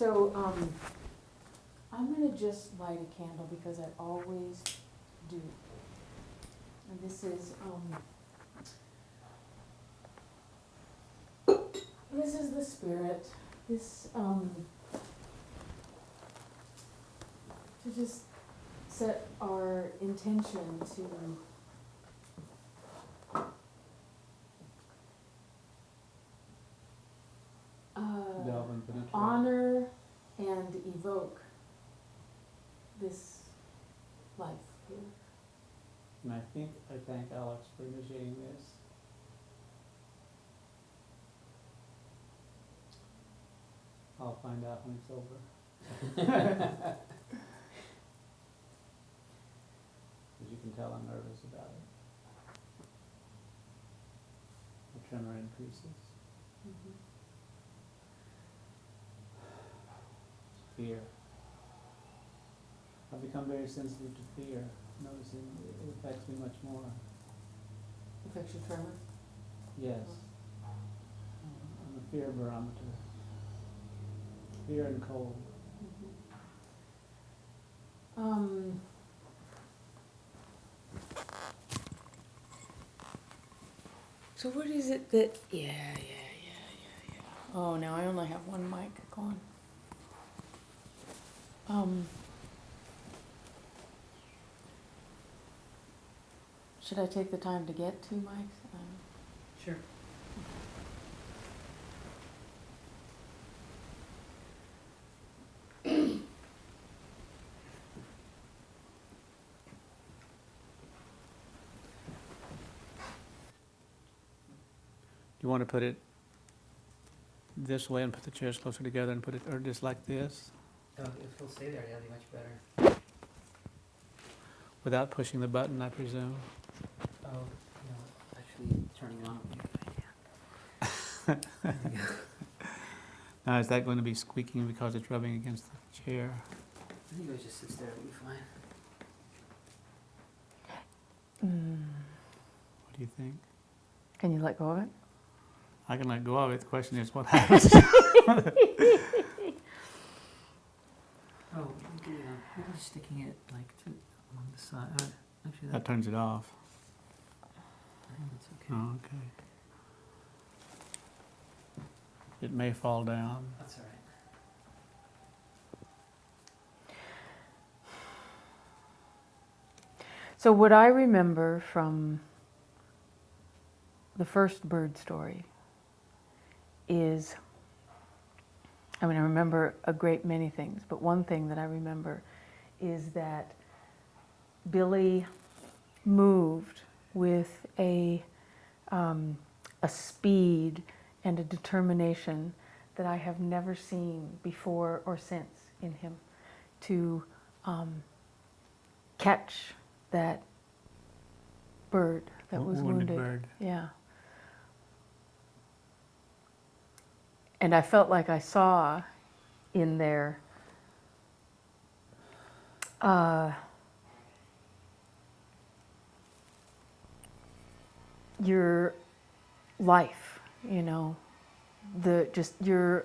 So, I'm gonna just light a candle because I always do. And this is the spirit. This, to just set our intention to delve and penetrate. honor and evoke this life here. And I thank Alex for initiating this. I'll find out when it's over. As you can tell, I'm nervous about it. The tremor increases. Mm-hmm. Fear. I've become very sensitive to fear, noticing it affects me much more. Affects your tremor? Yes. I'm a fear barometer. Fear and cold. Mm-hmm. So what is it that, yeah. Oh, now I only have one mic going. Should I take the time to get 2 mics? Sure. Do you want to put it this way and put the chairs closer together and put it, or just like this? If it'll stay there, that'll be much better. Without pushing the button, I presume. Oh, no, actually turning on would be good. Now, is that going to be squeaking because it's rubbing against the chair? I think it just sits there, it'll be fine. What do you think? Can you let go of it? I can let go of it. The question is, what happens? Oh, maybe just sticking it like along the side. Actually, That turns it off. I think that's okay. Oh, okay. It may fall down. That's all right. So what I remember from the first bird story is, I remember a great many things, but one thing that I remember is that Billy moved with a speed and a determination that I have never seen before or since in him to catch that bird that was wounded. Bird. Yeah. And I felt like I saw in there your life, just your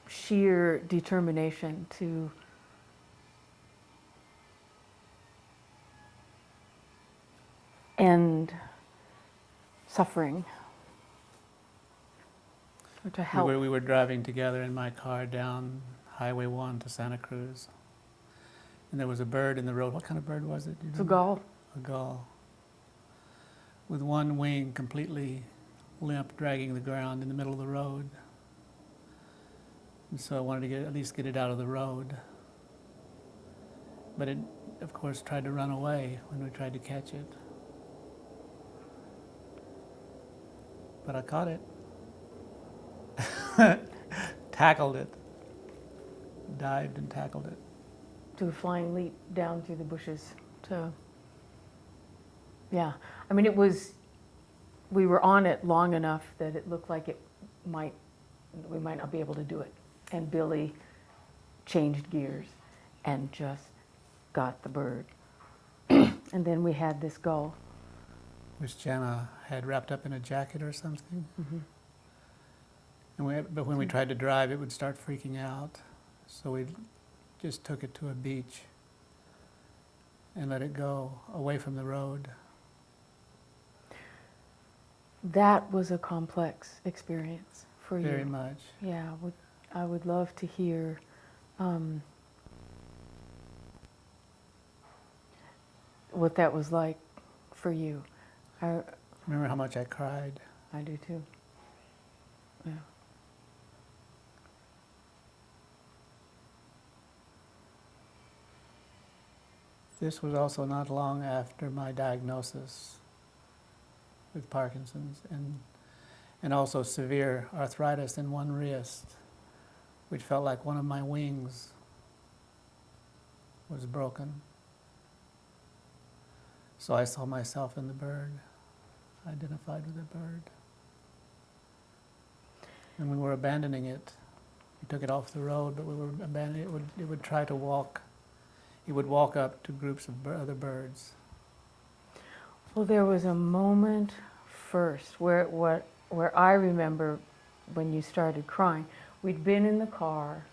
sheer determination to end suffering or to help. We were driving together in my car down Highway 1 to Santa Cruz. And there was a bird in the road. What kind of bird was it? It's a gull. A gull. With one wing completely limp, dragging the ground in the middle of the road. And so I wanted to at least get it out of the road. But it, of course, tried to run away when we tried to catch it. But I caught it. Tackled it. Dived and tackled it. To a flying leap down through the bushes yeah. It was, we were on it long enough that it looked like we might not be able to do it. And Billy changed gears and just got the bird. And then we had this gull. Which Janna had wrapped up in a jacket or something. Mm-hmm. But when we tried to drive, it would start freaking out. So we just took it to a beach and let it go away from the road. That was a complex experience for you. Very much. Yeah, I would love to hear what that was like for you. I Remember how much I cried? do too. Yeah. This was also not long after my diagnosis with Parkinson's and also severe arthritis in one wrist, which felt like one of my wings was broken. So I saw myself in the bird, identified with the bird. And we were abandoning it. We took it off the road, but we were abandoning it. It would try to walk. It would walk up to groups of other birds. Well, there was a moment first where I remember when you started crying. We'd been in the car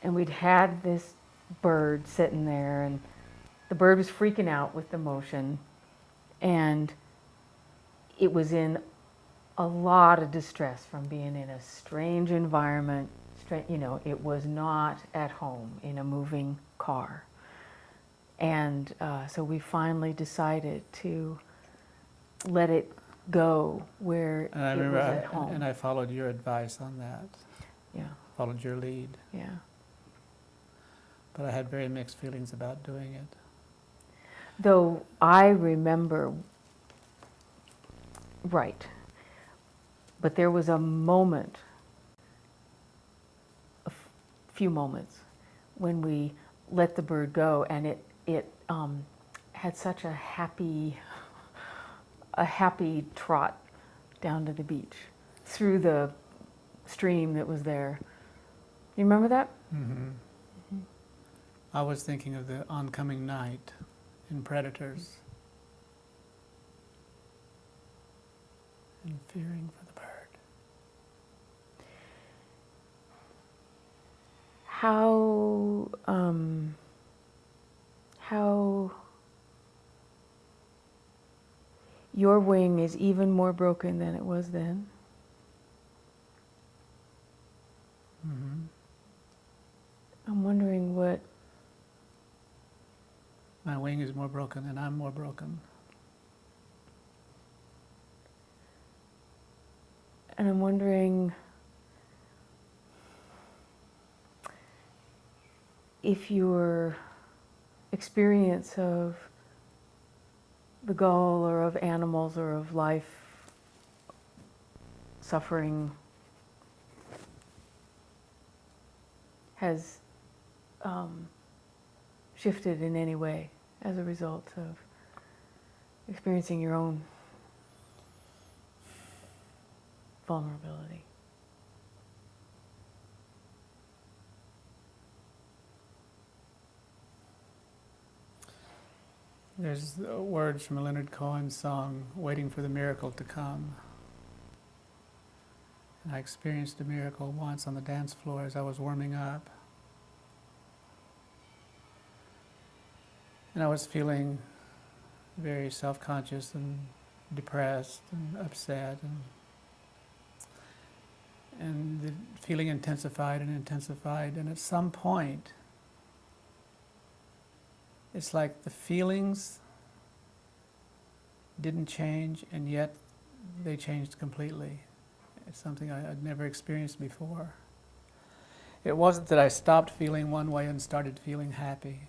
and we'd had this bird sitting there, and the bird was freaking out with the motion, and it was in a lot of distress from being in a strange environment. It was not at home in a moving car. And so we finally decided to let it go where And I it remember, was at home. and I followed your advice on that, Yeah, followed your lead. yeah. But I had very mixed feelings about doing it. Though I remember, right, but there was a moment, few moments, when we let the bird go, and it had such a happy trot down to the beach through the stream that was there. You remember that? Mm-hmm. I was thinking of the oncoming night in Predators and fearing for the bird. How your wing is even more broken than it was then. Mm-hmm. I'm wondering what, My wing is more broken and I'm more broken. and I'm wondering if your experience of the gull or of animals or of life suffering has shifted in any way as a result of experiencing your own vulnerability. There's words from a Leonard Cohen song, Waiting for the Miracle to Come. And I experienced a miracle once on the dance floor as I was warming up. And I was feeling very self-conscious and depressed and upset, and the feeling intensified, and at some point it's like the feelings didn't change, and yet they changed completely. It's something I'd never experienced before. It wasn't that I stopped feeling one way and started feeling happy.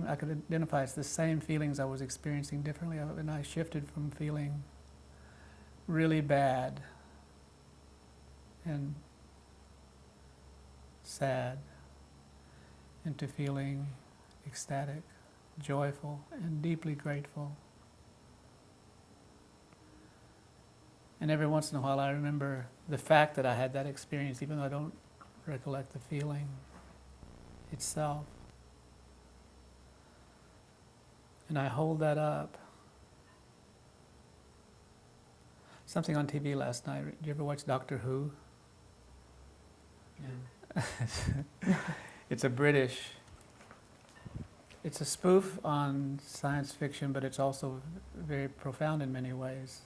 I could identify it's the same feelings I was experiencing differently, and I shifted from feeling really bad and sad into feeling ecstatic, joyful, and deeply grateful. And every once in a while I remember the fact that I had that experience, even though I don't recollect the feeling itself. And I hold that up something on TV last night. Did you ever watch Doctor Who? Yeah. It's a spoof on science fiction, but it's also very profound in many ways,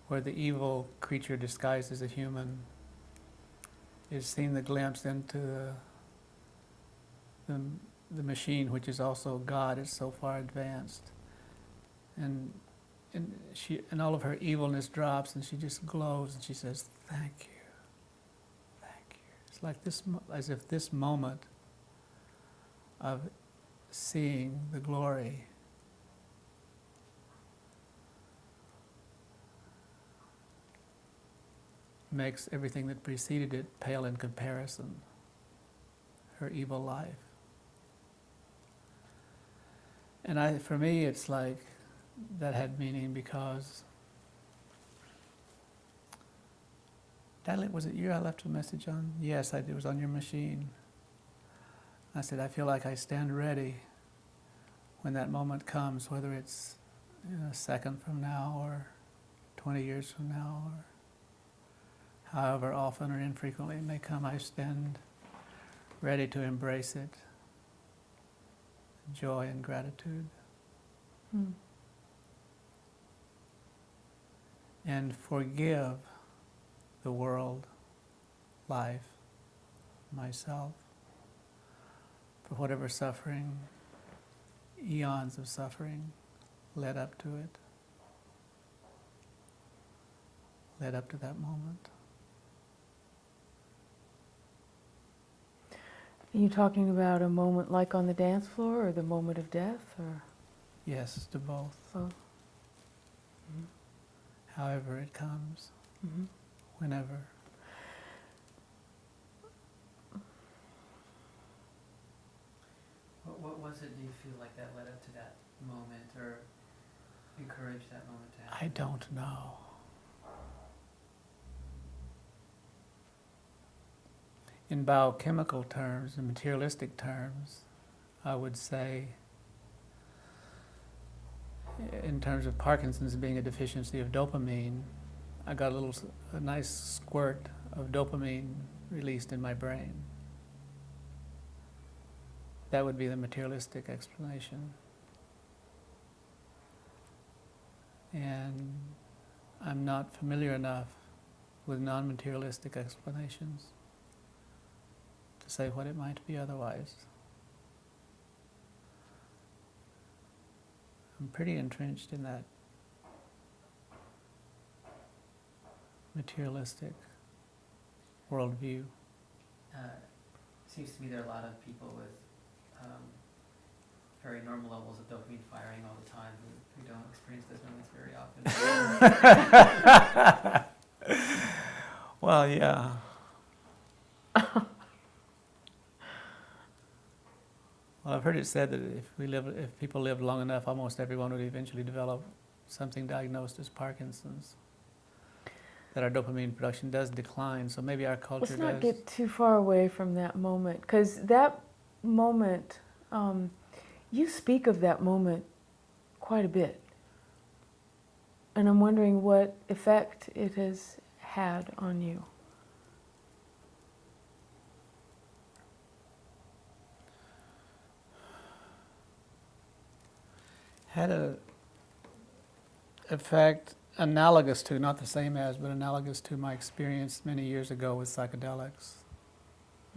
where the evil creature disguised as a human is seen the glimpse into the machine, which is also God. It's so far advanced, and all of her evilness drops, and she just glows, and she says, "Thank you, thank you." It's like this, as if this moment of seeing the glory makes everything that preceded it pale in comparison. Her evil life. And for me, it's like that had meaning because was it you I left a message on? Yes, it was on your machine. I said, I feel like I stand ready when that moment comes, whether it's a second from now or 20 years from now or however often or infrequently it may come. I stand ready to embrace it, joy and gratitude. And forgive the world, life, myself, for whatever suffering, eons of suffering led up to it, led up to that moment. Are you talking about a moment like on the dance floor or the moment of death? Or Yes, to both. both? However it comes, Mm-hmm. whenever. What was it, do you feel like that led up to that moment or encouraged that moment to happen? I don't know. In biochemical terms, in materialistic terms, I would say, in terms of Parkinson's being a deficiency of dopamine, I got a nice squirt of dopamine released in my brain. That would be the materialistic explanation. And I'm not familiar enough with non-materialistic explanations to say what it might be otherwise. I'm pretty entrenched in that materialistic worldview. Seems to me there are a lot of people with very normal levels of dopamine firing all the time who don't experience those moments very often. Well, yeah. Well, I've heard it said that if people live long enough, almost everyone would eventually develop something diagnosed as Parkinson's. That our dopamine production does decline, so maybe our culture Let's not does. get too far away from that moment, because that moment, you speak of that moment quite a bit. And I'm wondering what effect it has had on you. Had a effect analogous to, not the same as, but analogous to my experience many years ago with psychedelics.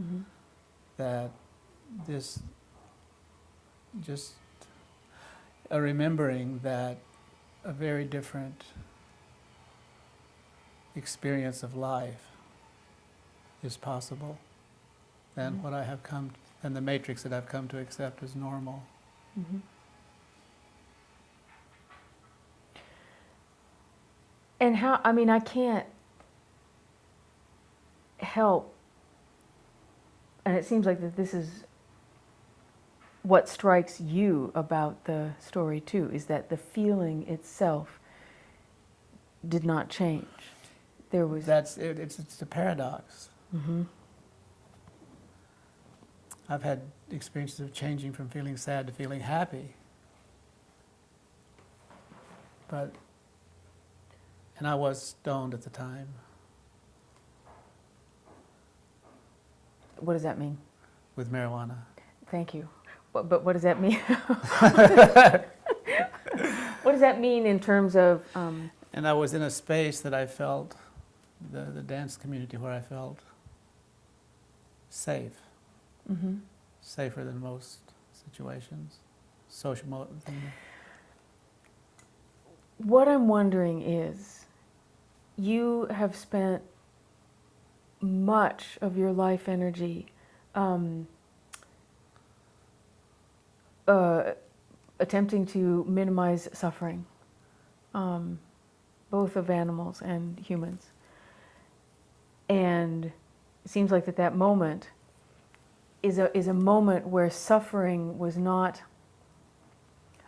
Mm-hmm. That this, just a remembering that a very different experience of life is possible than what I have than the matrix that I've come to accept as normal. Mm-hmm. And how, I mean, I can't help, and it seems like that this is what strikes you about the story too, is that the feeling itself did not change. There was... That's it. It's a paradox. Mm-hmm. I've had experiences of changing from feeling sad to feeling happy. But And I was stoned at the time. What does that mean? With marijuana. Thank you. But what does that mean? What does that mean in terms of... And I was in a space that I felt, the dance community where I felt safe. mhm. Safer than most situations. What I'm wondering is, you have spent much of your life energy attempting to minimize suffering, both of animals and humans. And it seems like that moment is a moment where suffering was not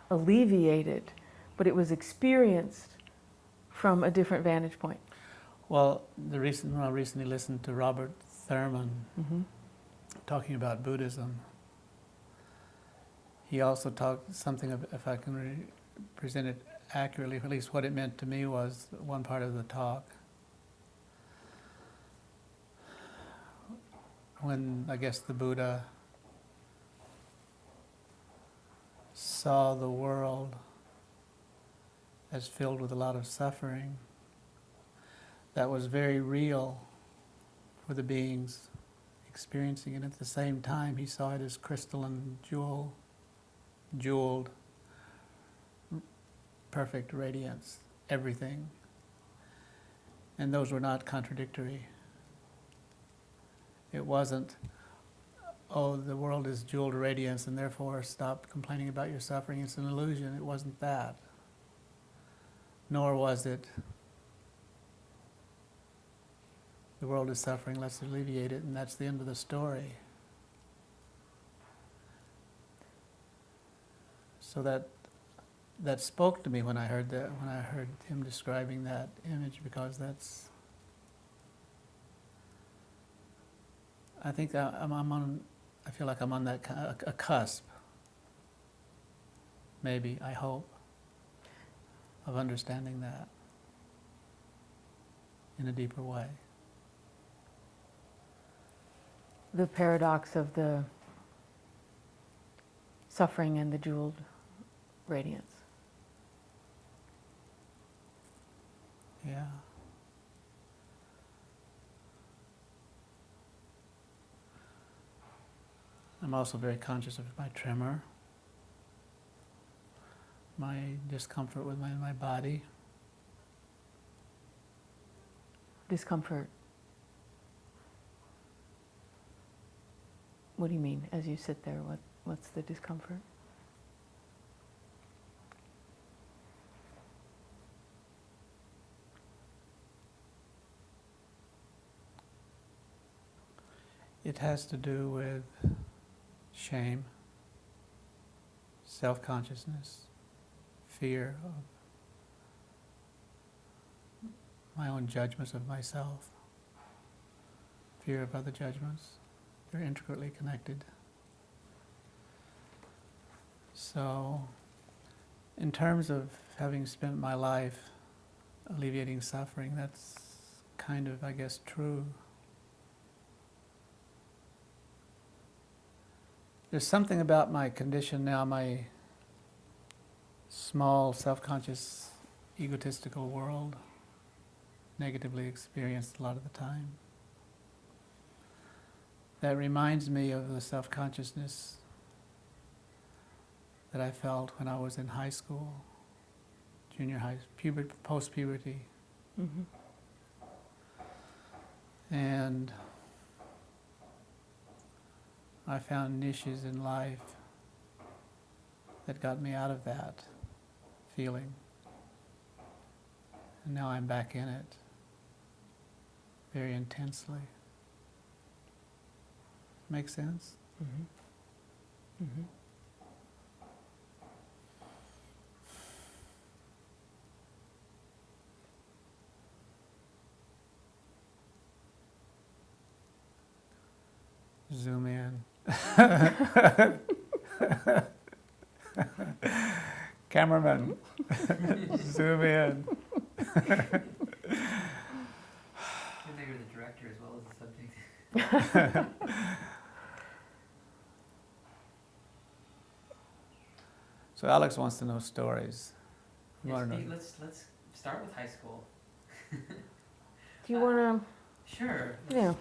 alleviated, but it was experienced from a different vantage point. Well, when I recently listened to Robert Thurman Mm-hmm. talking about Buddhism, he also talked something, if I can present it accurately, at least what it meant to me was one part of the talk. When, I guess, the Buddha saw the world as filled with a lot of suffering, that was very real for the beings experiencing it. At the same time, he saw it as crystalline, jeweled, perfect radiance, everything. And those were not contradictory. It wasn't, oh, the world is jeweled radiance and therefore stop complaining about your suffering. It's an illusion. It wasn't that. Nor was it, the world is suffering, let's alleviate it, and that's the end of the story. So that spoke to me when I heard him describing that image, because that's, I think I feel like I'm on that a cusp, maybe, I hope, of understanding that in a deeper way. The paradox of the suffering and the jeweled radiance. Yeah. I'm also very conscious of my tremor, my discomfort with my body. Discomfort. What do you mean as you sit there? What's the discomfort? It has to do with shame, self-consciousness, fear of my own judgments of myself, fear of other judgments. They're intricately connected. So, in terms of having spent my life alleviating suffering, that's kind of, I guess, true. There's something about my condition now, my small, self-conscious, egotistical world, negatively experienced a lot of the time, that reminds me of the self-consciousness that I felt when I was in high school, junior high, post-puberty. Mm-hmm. And I found niches in life that got me out of that feeling. And now I'm back in it very intensely. Make sense? Mm-hmm. Mm-hmm. Zoom in. Cameraman, zoom in. So Alex wants to know stories. You Yes, wanna know? Steve, let's start with high school. Do you want Sure. to, yeah.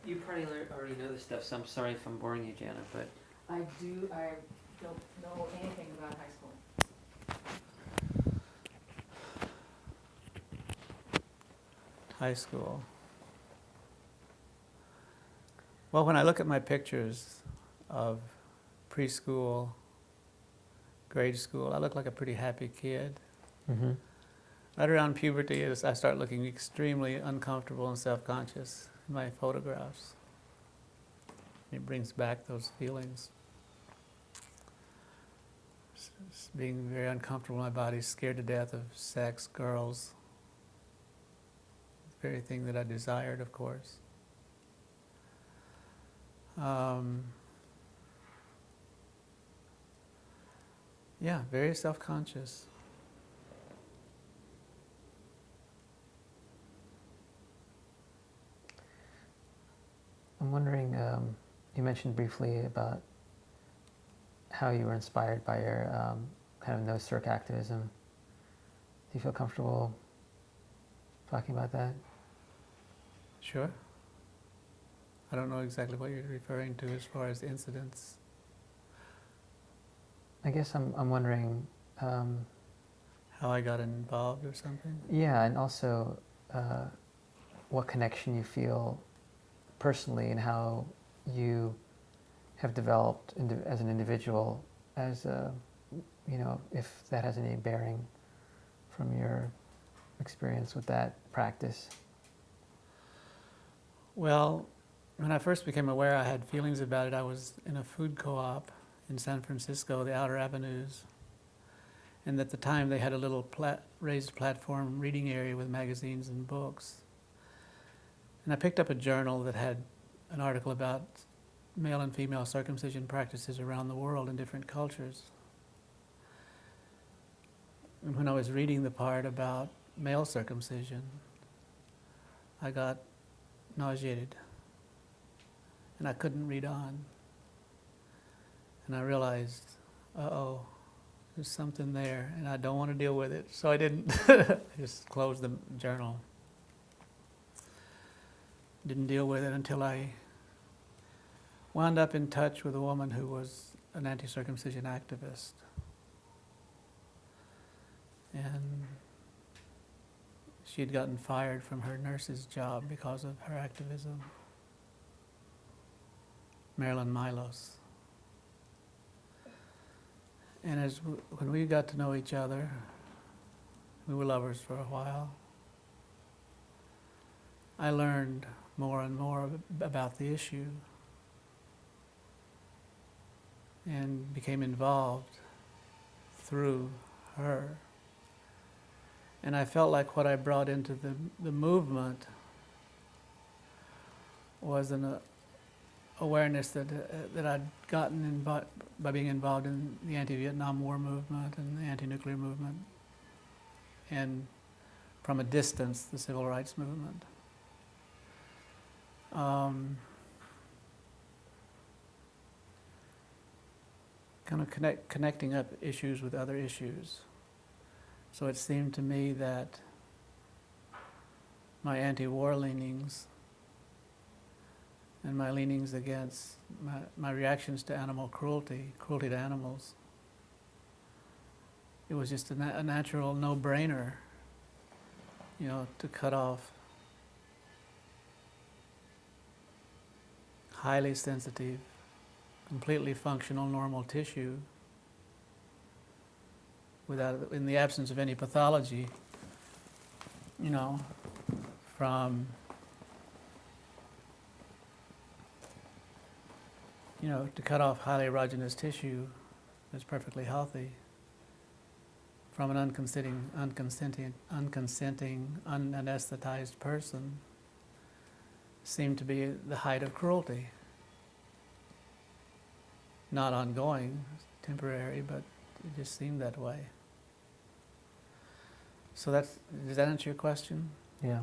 You probably already know this stuff, so I'm sorry if I'm boring you, Janna, but I don't know anything about high school. High school. Well, when I look at my pictures of preschool, grade school, I look like a pretty happy kid. Mm-hmm. Right around puberty, I start looking extremely uncomfortable and self-conscious in my photographs. It brings back those feelings. Being very uncomfortable in my body, scared to death of sex, girls. The very thing that I desired, of course. Yeah, very self-conscious. I'm wondering, you mentioned briefly about how you were inspired by your kind of no Circa activism. Do you feel comfortable talking about that? Sure. I don't know exactly what you're referring to as far as incidents. I guess I'm wondering, How I got involved or something? yeah, and also what connection you feel personally and how you have developed as an individual, as you know, if that has any bearing from your experience with that practice. Well, when I first became aware I had feelings about it, I was in a food co-op in San Francisco, the Outer Avenues. And at the time they had a little raised platform reading area with magazines and books. And I picked up a journal that had an article about male and female circumcision practices around the world in different cultures. And when I was reading the part about male circumcision, I got nauseated. And I couldn't read on. And I realized, uh-oh, there's something there, and I don't want to deal with it. So I didn't. I just closed the journal. Didn't deal with it until I wound up in touch with a woman who was an anti-circumcision activist. And she had gotten fired from her nurse's job because of her activism. Marilyn Milos. And when we got to know each other, we were lovers for a while, I learned more and more about the issue and became involved through her. And I felt like what I brought into the movement was an awareness that I'd gotten by being involved in the anti-Vietnam War movement and the anti-nuclear movement, and from a distance, the civil rights movement. Kind of connecting up issues with other issues. So it seemed to me that my anti-war leanings and my leanings against my reactions to animal cruelty to animals, it was just a natural no-brainer, you know, to cut off highly sensitive, completely functional normal tissue in the absence of any pathology, you know, from, you know, to cut off highly erogenous tissue that's perfectly healthy from an unconsenting, unanesthetized person seemed to be the height of cruelty. Not ongoing, temporary, but it just seemed that way. So does that answer your question? Yeah.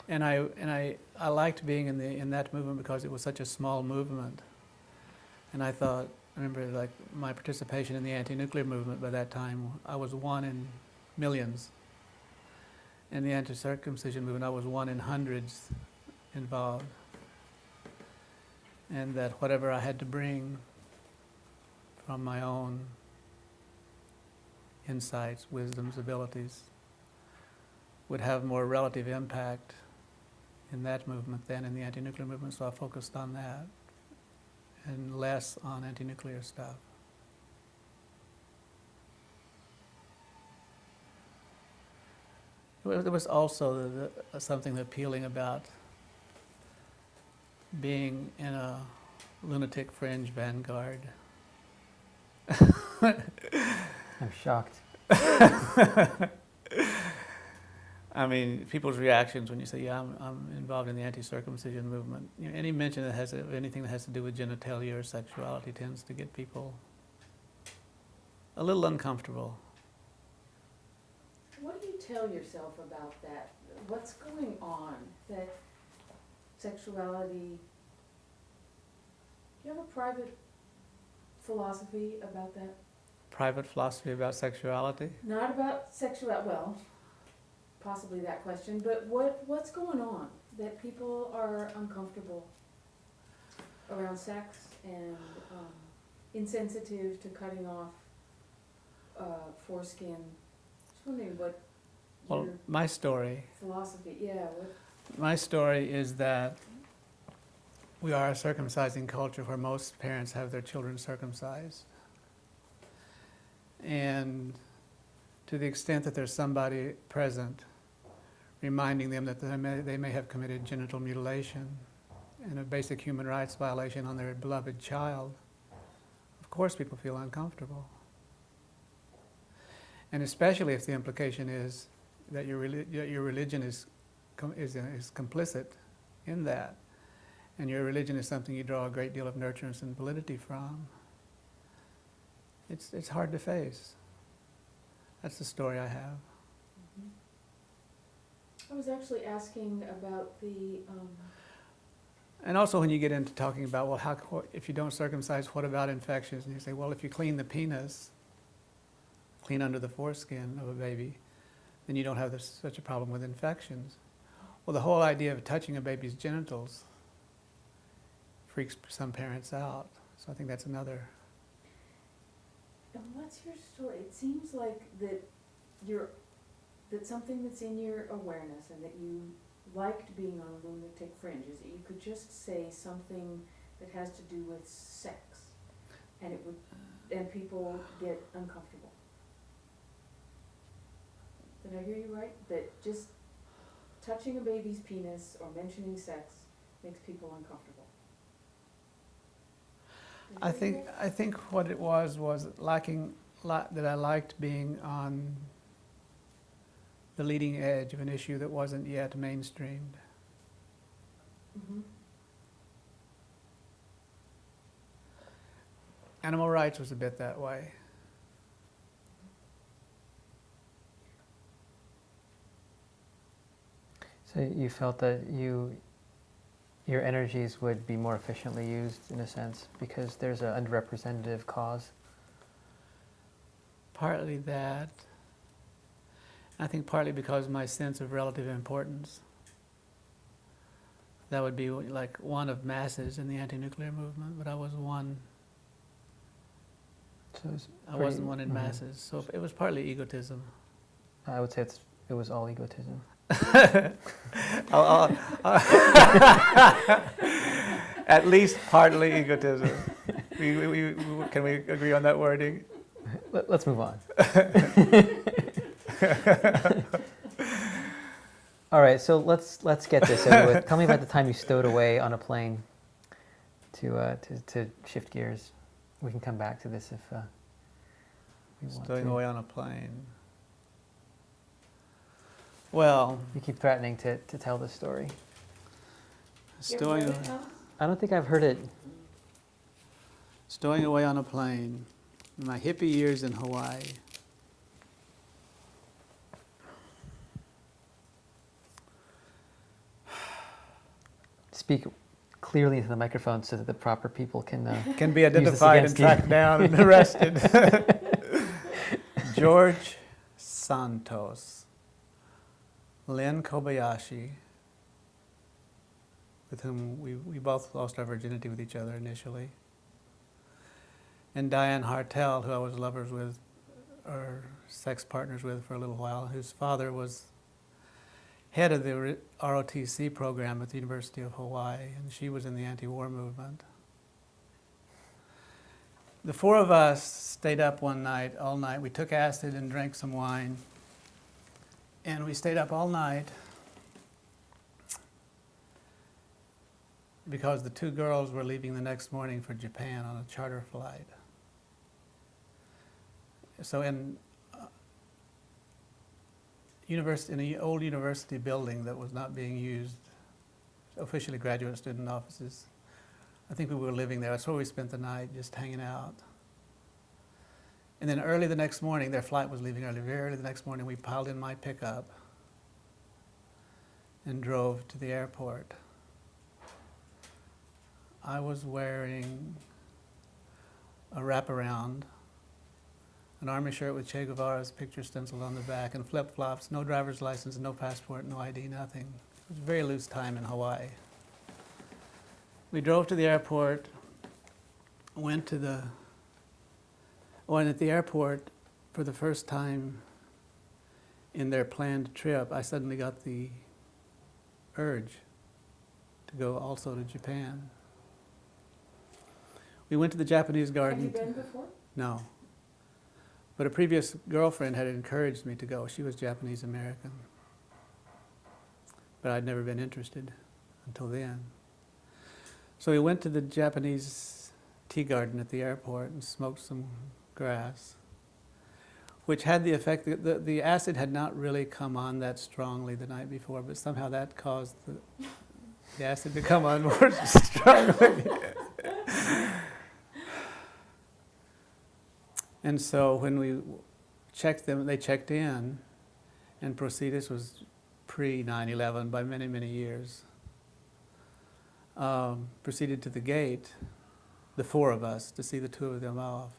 And I liked being in that movement because it was such a small movement. And I remember like my participation in the anti-nuclear movement by that time, I was one in millions. In the anti-circumcision movement, I was one in hundreds involved. And that whatever I had to bring from my own insights, wisdoms, abilities, would have more relative impact in that movement than in the anti-nuclear movement, so I focused on that and less on anti-nuclear stuff. There was also something appealing about being in a lunatic fringe vanguard. I'm shocked. I mean, people's reactions when you say, "Yeah, I'm involved in the anti-circumcision movement." You know, any mention of anything that has to do with genitalia or sexuality tends to get people a little uncomfortable. What do you tell yourself about that? What's going on? That sexuality, do you have a private philosophy about that? Private philosophy about sexuality? Not about well, possibly that question, but what's going on that people are uncomfortable around sex and insensitive to cutting off foreskin? Just wondering what Well, your my story philosophy, My story is that we are a circumcising culture where most parents have their children circumcised. And to the extent that there's somebody present reminding them that they may have committed genital mutilation and a basic human rights violation on their beloved child, of course people feel uncomfortable. And especially if the implication is that your religion is complicit in that, and your religion is something you draw a great deal of nurturance and validity from. It's hard to face. That's the story I have. I was actually asking about the And also when you get into talking about, well, if you don't circumcise, what about infections? And you say, well, if you clean the penis, clean under the foreskin of a baby, then you don't have such a problem with infections. Well, the whole idea of touching a baby's genitals freaks some parents out. So I think that's another. And what's your story? It seems like that something that's in your awareness and that you liked being on a lunatic fringe is that you could just say something that has to do with sex, and and people get uncomfortable. Did I hear you right? That just touching a baby's penis or mentioning sex makes people uncomfortable. I think what it was that I liked being on the leading edge of an issue that wasn't yet mainstreamed. Mm-hmm. Animal rights was a bit that way. So you felt that your energies would be more efficiently used, in a sense, because there's an underrepresented cause? Partly that. I think partly because of my sense of relative importance. That would be like one of masses in the anti-nuclear movement, but I was one. So I wasn't one in masses, so it was partly egotism. I would say it was all egotism. At least partly egotism. Can we agree on that wording? Let's move on. All right, so let's get this over with. Tell me about the time you stowed away on a plane to shift gears. We can come back to this if we want Stowing to. away on a plane. Well, You keep threatening to tell this story. stowing I don't think I've heard it. Stowing away on a plane. In my hippie years in Hawaii. speak clearly into the microphone so that the proper people can Can be use this identified and against you. tracked down and arrested. George Santos, Lynn Kobayashi, with whom we both lost our virginity with each other initially, and Diane Hartel, who I was lovers with, or sex partners with for a little while, whose father was head of the ROTC program at the University of Hawaii, and she was in the anti-war movement. The four of us stayed up one night, all night. We took acid and drank some wine, and we stayed up all night because the two girls were leaving the next morning for Japan on a charter flight. So in an old university building that was not being used, officially graduate student offices, I think we were living there. That's where we spent the night, just hanging out. And then early the next morning, their flight was leaving early, very early the next morning, we piled in my pickup and drove to the airport. I was wearing a wraparound, an army shirt with Che Guevara's picture stenciled on the back, and flip-flops, no driver's license, no passport, no ID, nothing. It was a very loose time in Hawaii. We drove to the airport, and at the airport, for the first time in their planned trip, I suddenly got the urge to go also to Japan. We went to the Japanese garden. Have you been before? No. But a previous girlfriend had encouraged me to go. She was Japanese American. But I'd never been interested until then. So we went to the Japanese tea garden at the airport and smoked some grass, which had the effect that the acid had not really come on that strongly the night before, but somehow that caused the acid to come on more strongly. And so when we checked them, they checked in and proceeded. This was pre-9/11 by many, many years. Proceeded to the gate, the four of us, to see the two of them off.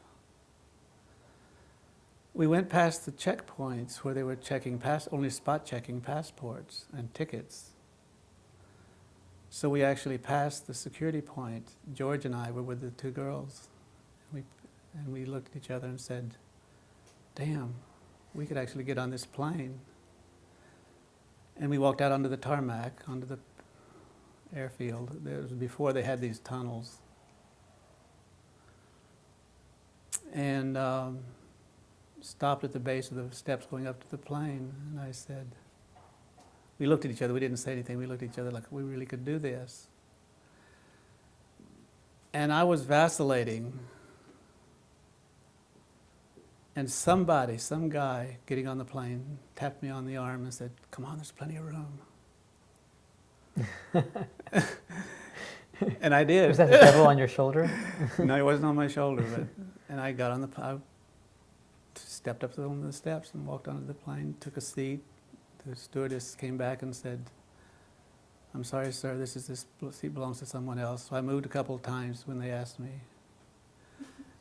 We went past the checkpoints where they were checking only spot checking passports and tickets. So we actually passed the security point. George and I were with the two girls. And we looked at each other and said, damn, we could actually get on this plane. And we walked out onto the tarmac, onto the airfield. It was before they had these tunnels. And stopped at the base of the steps going up to the plane. And I said, we looked at each other. We didn't say anything. We looked at each other like we really could do this. And I was vacillating. And some guy getting on the plane, tapped me on the arm and said, come on, there's plenty of room. And I did. Was that the devil on your shoulder? No, it wasn't on my shoulder. And I got on I stepped up to one of the steps and walked onto the plane, took a seat. The stewardess came back and said, I'm sorry, sir, this seat belongs to someone else. So I moved a couple of times when they asked me.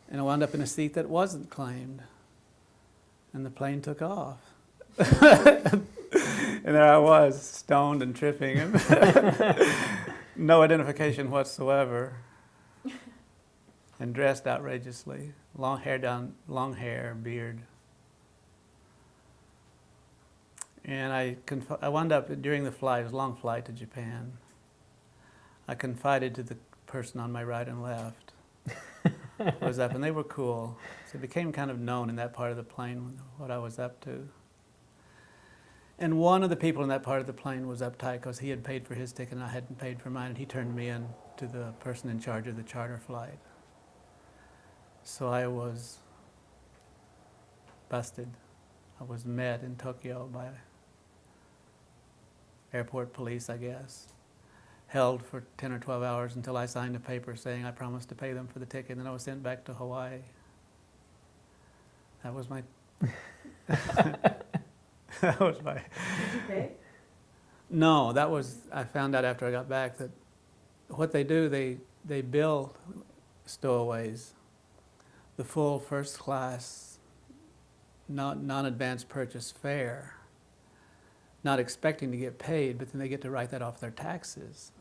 And I wound up in a seat that wasn't claimed. And the plane took off. And there I was, stoned and tripping, and no identification whatsoever, and dressed outrageously, long hair, beard. And I wound up, during the flight, it was a long flight to Japan, I confided to the person on my right and left what was up, and they were cool. So it became kind of known in that part of the plane what I was up to. And one of the people in that part of the plane was uptight because he had paid for his ticket and I hadn't paid for mine, and he turned me in to the person in charge of the charter flight. So I was busted. I was met in Tokyo by airport police, I guess. Held for 10 or 12 hours until I signed a paper saying I promised to pay them for the ticket, and then I was sent back to Hawaii. That was my... That was my... Did you pay? No, I found out after I got back that what they do, they bill stowaways the full first class, non-advance purchase fare, not expecting to get paid, but then they get to write that off their taxes.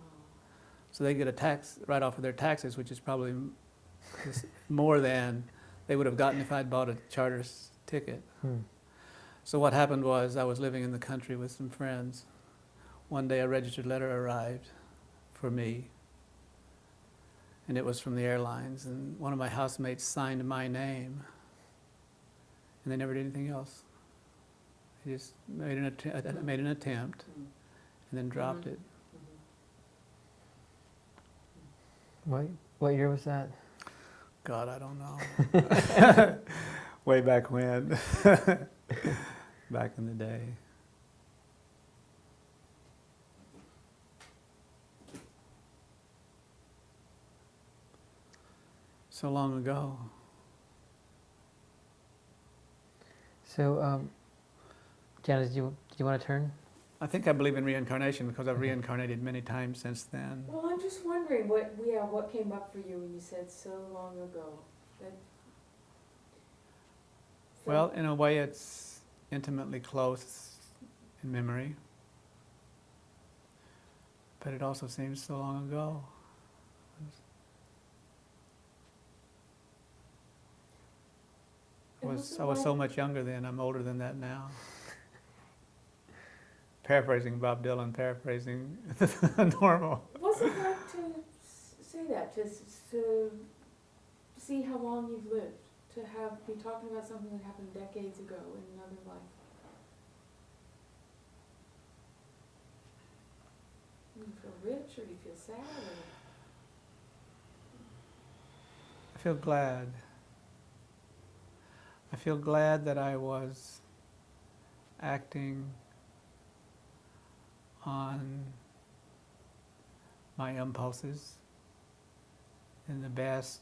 So they get a tax write off of their taxes, which is probably more than they would have gotten if I'd bought a charter ticket. So what happened was I was living in the country with some friends. One day a registered letter arrived for me, and it was from the airlines, and one of my housemates signed my name, and they never did anything else. They just made an attempt and then dropped it. What year was that? God, I don't know. Way back when. Back in the day. So long ago. So, Janna, did you want to turn? I think I believe in reincarnation because I've reincarnated many times since then. Well, I'm just wondering what came up for you when you said so long ago. Well, in a way, it's intimately close in memory, but it also seems so long ago. I was so much younger then. I'm older than that now. Paraphrasing Bob Dylan, paraphrasing normal. What's it like to say that, to see how long you've lived, to be talking about something that happened decades ago in another life? Do you feel rich, or do you feel sad? I feel glad. I feel glad that I was acting on my impulses in the best,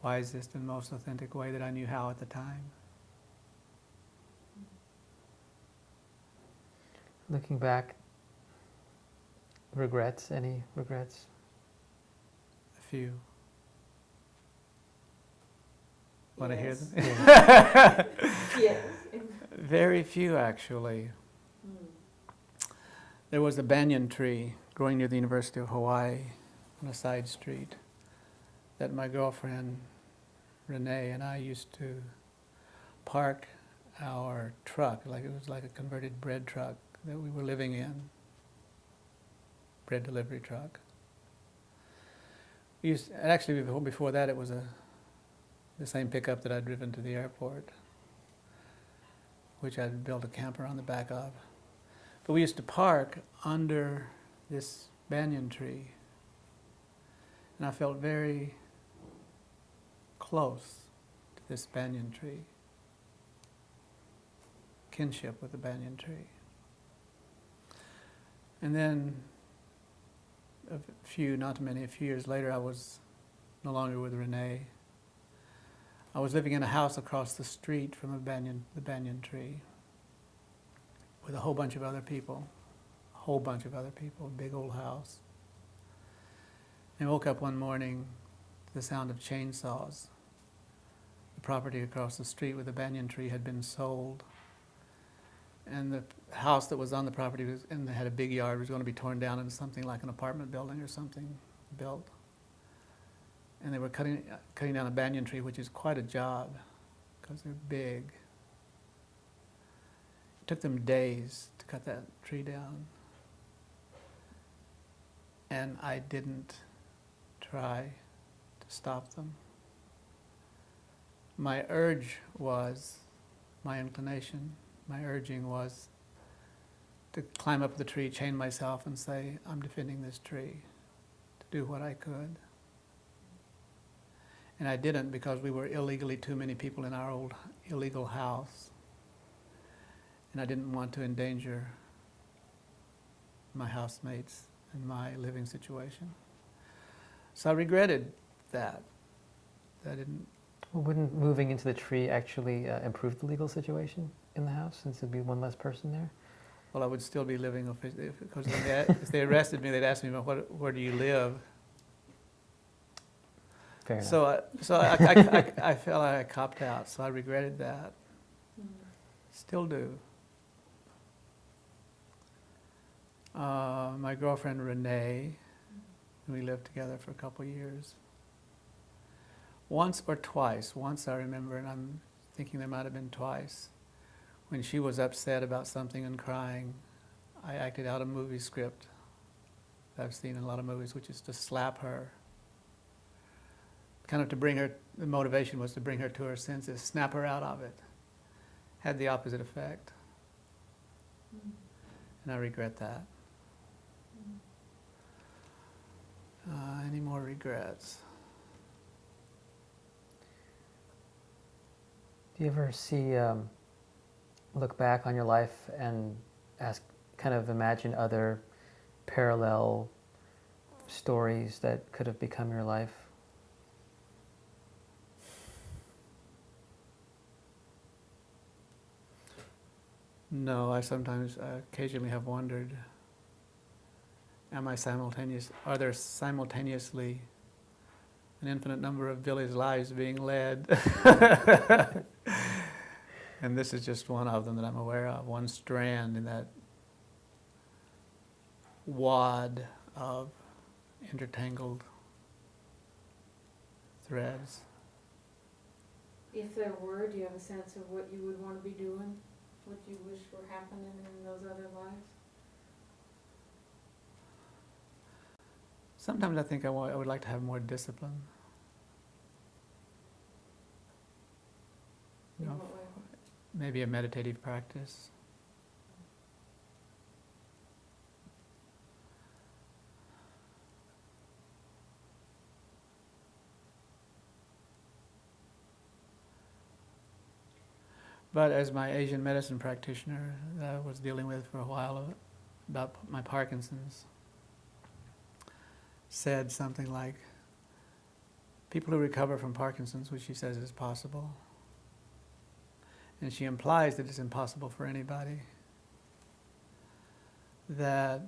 wisest, and most authentic way that I knew how at the time. Looking back, regrets? Any regrets? A few. Want to hear them? Yeah. Yes. Very few, actually. There was a banyan tree growing near the University of Hawaii on a side street that my girlfriend, Renee, and I used to park our truck, like it was like a converted bread truck that we were living in, bread delivery truck. Actually, before that, it was the same pickup that I'd driven to the airport, which I'd built a camper on the back of. But we used to park under this banyan tree, and I felt very close to this banyan tree, kinship with the banyan tree. And then a few years later, I was no longer with Renee. I was living in a house across the street from the banyan tree, with a whole bunch of other people, big old house. And I woke up one morning to the sound of chainsaws. The property across the street with the banyan tree had been sold, and the house that was on the property and had a big yard was going to be torn down into something like an apartment building or something built. And they were cutting down a banyan tree, which is quite a job because they're big. It took them days to cut that tree down. And I didn't try to stop them. My urging was to climb up the tree, chain myself, and say, I'm defending this tree, to do what I could. And I didn't because we were illegally too many people in our old illegal house. And I didn't want to endanger my housemates and my living situation. So I regretted that. I didn't. Well, wouldn't moving into the tree actually improve the legal situation in the house, since there'd be one less person there? well, I would still be living officially, because if they arrested me, they'd ask me, where do you live? Fair enough. So I felt like I copped out, so I regretted that. Still do. My girlfriend Renee, we lived together for a couple years. Once or twice, once I remember, and I'm thinking there might have been twice, when she was upset about something and crying, I acted out a movie script that I've seen in a lot of movies, which is to slap her. Kind of to bring her, the motivation was to bring her to her senses, snap her out of it. Had the opposite effect. And I regret that. Any more regrets? Do you ever look back on your life and kind of imagine other parallel stories that could have become your life? No, I sometimes, occasionally have wondered, are there simultaneously an infinite number of Billy's lives being led? And this is just one of them that I'm aware of, one strand in that wad of intertangled threads. If there were, do you have a sense of what you would want to be doing? What you wish were happening in those other lives? Sometimes I think I would like to have more discipline. You In know, what way? maybe a meditative practice. But as my Asian medicine practitioner that I was dealing with for a while about my Parkinson's said something like, people who recover from Parkinson's, which she says is possible, and she implies that it's impossible for anybody, that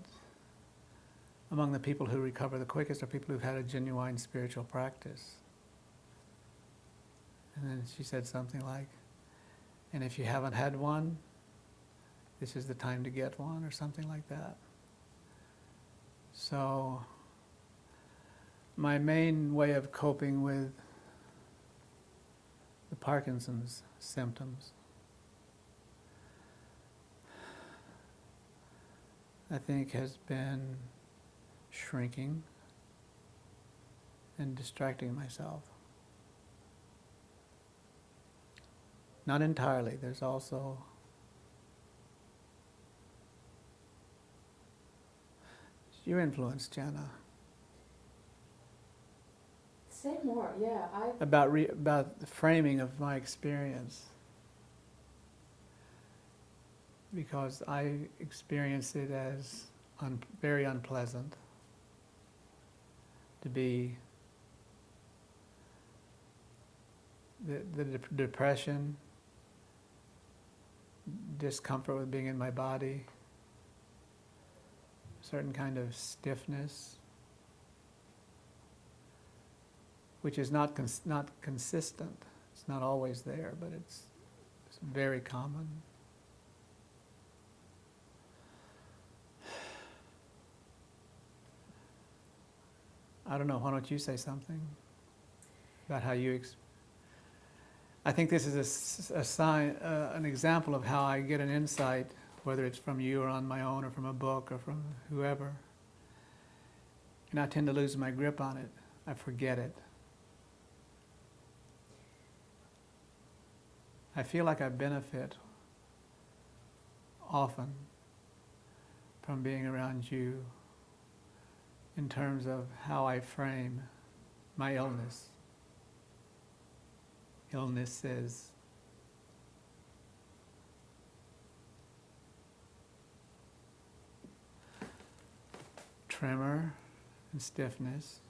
among the people who recover the quickest are people who've had a genuine spiritual practice. And then she said something like, and if you haven't had one, this is the time to get one, or something like that. So my main way of coping with the Parkinson's symptoms, I think, has been shrinking and distracting myself. Not entirely. There's also your influence, Janna, Say more, yeah. about the framing of my experience, because I experience it as very unpleasant to be the depression, discomfort with being in my body, certain kind of stiffness, which is not consistent. It's not always there, but it's very common. I don't know, why don't you say something about how you I think this is a sign, an example of how I get an insight, whether it's from you or on my own or from a book or from whoever. And I tend to lose my grip on it. I forget it. I feel like I benefit often from being around you in terms of how I frame my illness. Illnesses. Tremor and stiffness,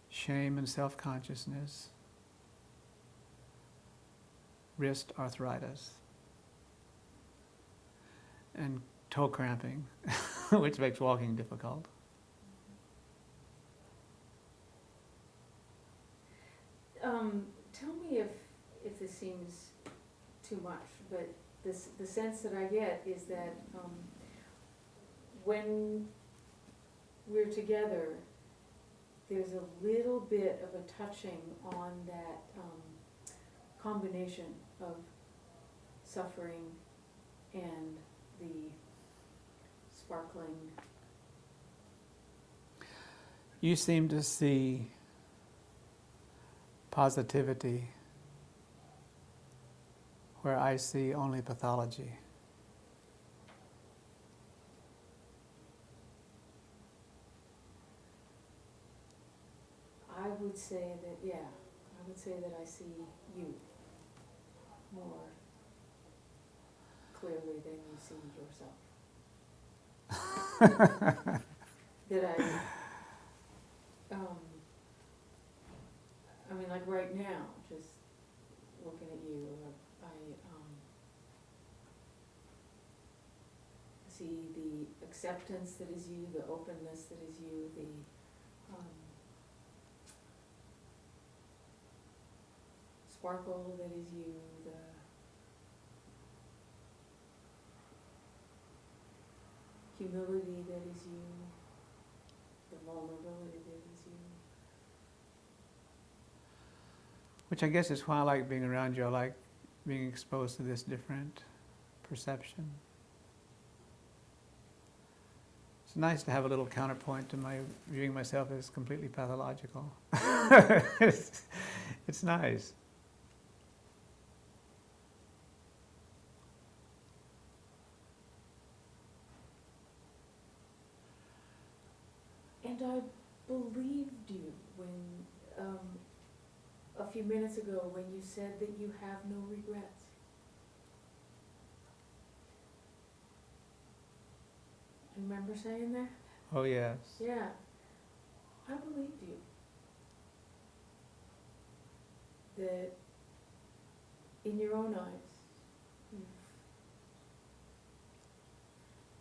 shame and self-consciousness, wrist arthritis. and toe cramping, which makes walking difficult. Tell me if this seems too much, but the sense that I get is that when we're together, there's a little bit of a touching on that combination of suffering and the sparkling. You seem to see positivity where I see only pathology. I would say that, yeah, I would say that I see you more clearly than you see yourself. That I mean, like right now, just looking at you, I see the acceptance that is you, the openness that is you, the sparkle that is you, the humility that is you, the vulnerability that is you. Which I guess is why I like being around you. I like being exposed to this different perception. It's nice to have a little counterpoint to my viewing myself as completely pathological. It's nice. And I believed you when, a few minutes ago, when you said that you have no regrets. Remember saying that? Oh yes. Yeah, I believed you. That in your own eyes,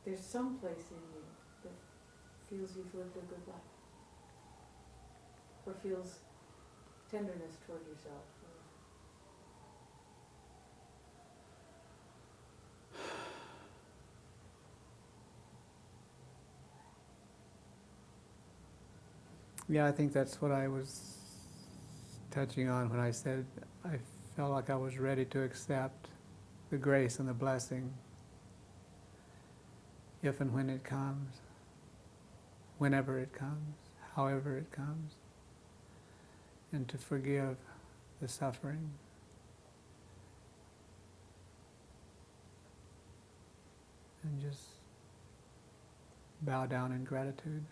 there's some place in you that feels you've lived a good life, or feels tenderness toward yourself. Yeah, I think that's what I was touching on when I said I felt like I was ready to accept the grace and the blessing if and when it comes, whenever it comes, however it comes, and to forgive the suffering. And just bow down in gratitude.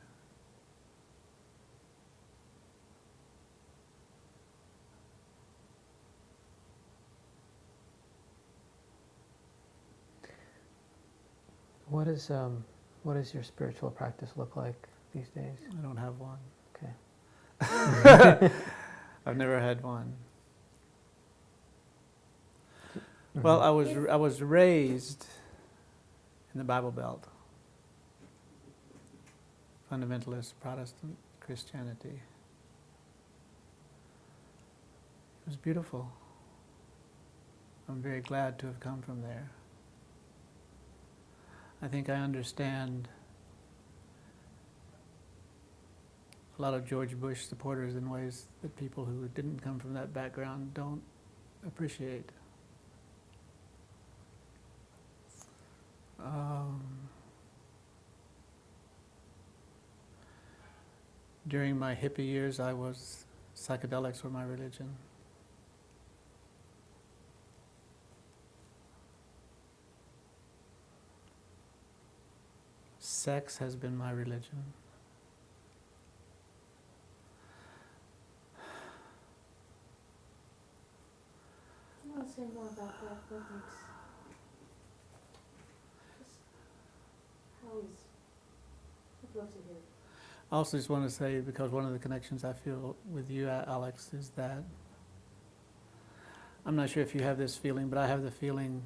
What does your spiritual practice look like these days? I don't have one. Okay. I've never had one. Mhm. Well, I was raised in the Bible Belt, fundamentalist Protestant Christianity. It was beautiful. I'm very glad to have come from there. I think I understand a lot of George Bush supporters in ways that people who didn't come from that background don't appreciate. During my hippie years, psychedelics were my religion. Sex has been my religion. Do you want to say more about that? What makes, just, how is, I'd love to hear. I also just want to say, because one of the connections I feel with you, Alex, is that I'm not sure if you have this feeling, but I have the feeling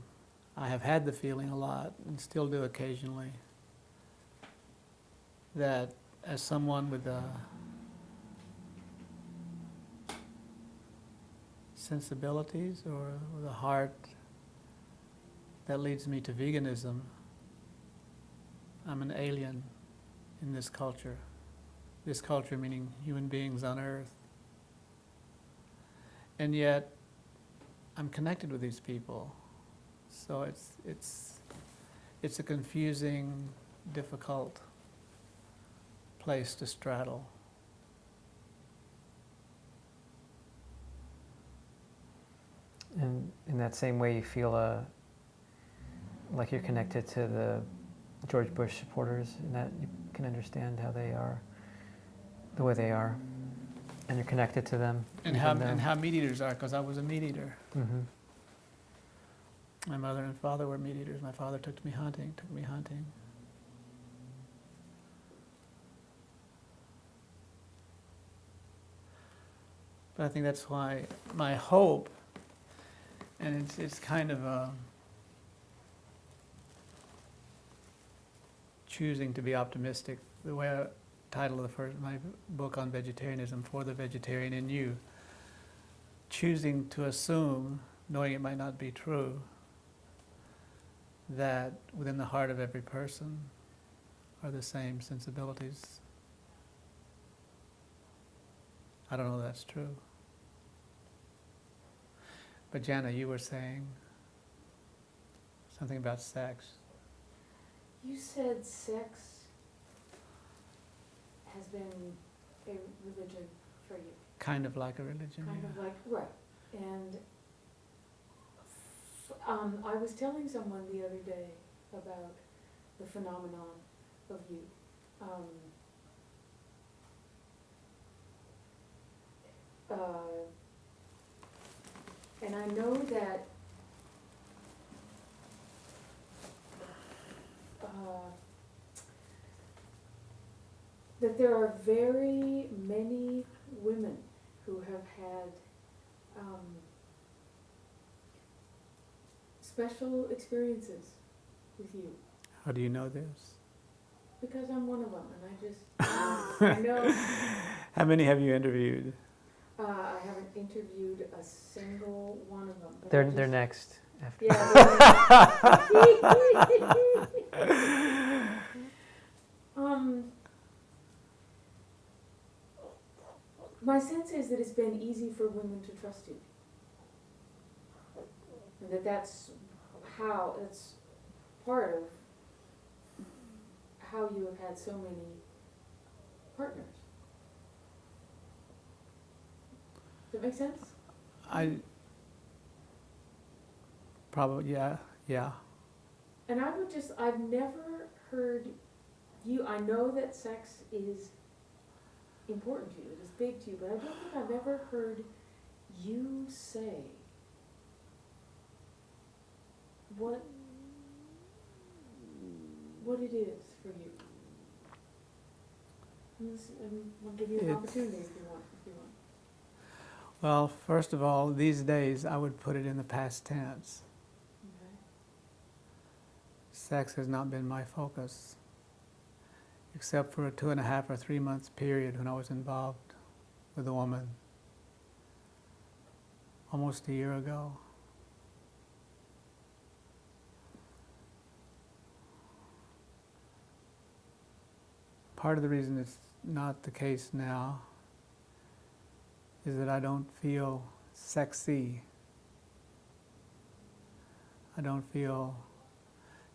I have had the feeling a lot, and still do occasionally, that as someone with a sensibilities or with a heart that leads me to veganism, I'm an alien in this culture. This culture meaning human beings on earth. And yet, I'm connected with these people. So it's a confusing, difficult place to straddle. And in that same way, you feel like you're connected to the George Bush supporters, and that you can understand how they are, the way they are, and you're connected to them. And how meat eaters are, because I was a meat eater. Mm-hmm. My mother and father were meat eaters. My father took me hunting. But I think that's why my hope, and it's kind of a choosing to be optimistic. The way I title my book on vegetarianism, For the Vegetarian in You, choosing to assume, knowing it might not be true, that within the heart of every person are the same sensibilities. I don't know if that's true. But Janna, you were saying something about sex. You said sex has been a religion for you. Kind of like a religion. Kind yeah. of like, right. And I was telling someone the other day about the phenomenon of you. And I know that that there are very many women who have had special experiences with you. How do you know this? Because I'm one of them, and I just, I know. How many have you interviewed? I haven't interviewed a single one of them. But They're next. After. Yeah. My sense is that it's been easy for women to trust you, and that's part of how you have had so many partners. Does that make sense? Probably, yeah. And I've never heard you, I know that sex is important to you, it is big to you, but I don't think I've ever heard you say what it is for you. I'll give you an opportunity if you want. Well, first of all, these days I would put it in the past tense. Okay. Sex has not been my focus, except for a 2.5 or 3 months period when I was involved with a woman almost a year ago. Part of the reason it's not the case now is that I don't feel sexy. I don't feel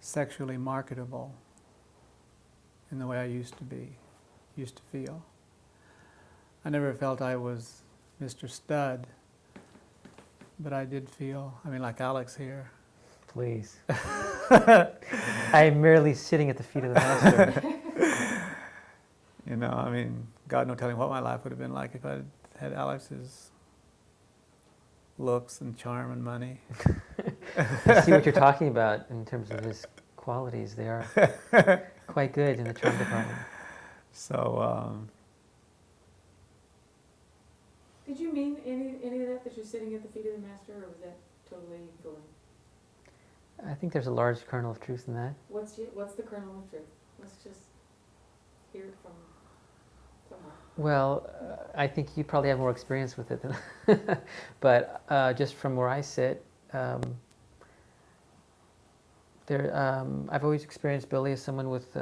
sexually marketable in the way I used to feel. I never felt I was Mr. Stud, but I did feel, like Alex here. Please. I am merely sitting at the feet of the master. God no telling what my life would have been like if I had Alex's looks and charm and money. I see what you're talking about in terms of his qualities. They are quite good in the charm department. So, Did you mean any of that you're sitting at the feet of the master, or was that totally fooling? I think there's a large kernel of truth in that. What's the kernel of truth? Let's just hear it from somewhere. Well, I think you probably have more experience with it than, but just from where I sit, I've always experienced Billy as someone with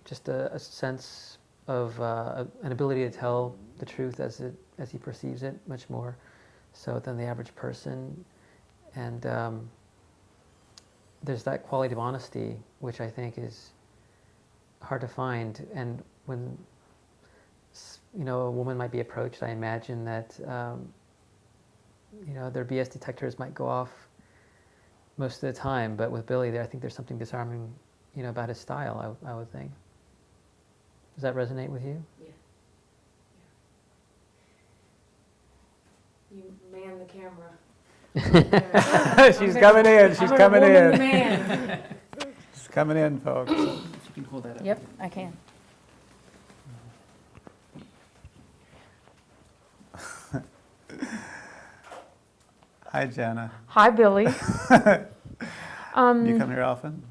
just a sense of an ability to tell the truth as he perceives it, much more so than the average person, and there's that quality of honesty which I think is hard to find. And when a woman might be approached, I imagine that their BS detectors might go off most of the time, but with Billy, I think there's something disarming, about his style. I would think. Does that resonate with you? Yeah. You man the camera. She's coming in. She's coming in. Man. She's coming in, folks. You can hold that up. Yep, I can. Hi, Janna. Hi, Billy. You come here often?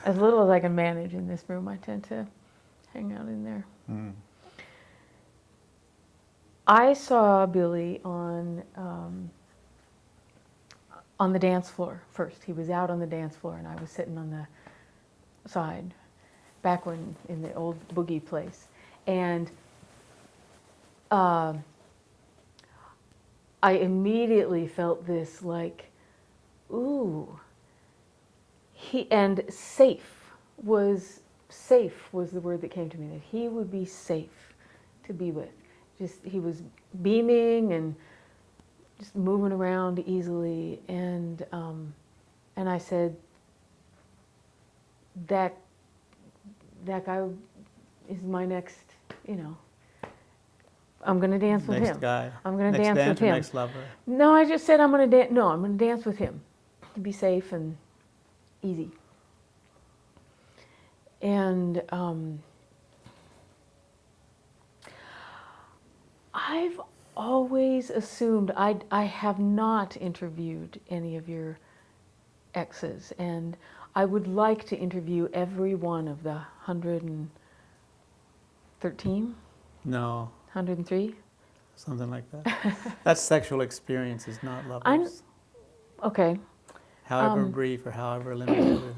As little as I can manage in this room, I tend to hang out in there. Mm. I saw Billy on the dance floor first. He was out on the dance floor, and I was sitting on the side, back when in the old boogie place, and I immediately felt this like, ooh. Safe was the word that came to me, that he would be safe to be with. He was beaming and just moving around easily, and I said, that guy is my next, I'm going to dance with him. Next guy. I'm going to Next dance with dancer, him. next lover. No, I just said I'm going to I'm going to dance with him to be safe and easy. And I've always assumed, I have not interviewed any of your exes, and I would like to interview every one of the 113, No, 103. something like that. That's sexual experiences, not lovers. Okay. However brief or however limited.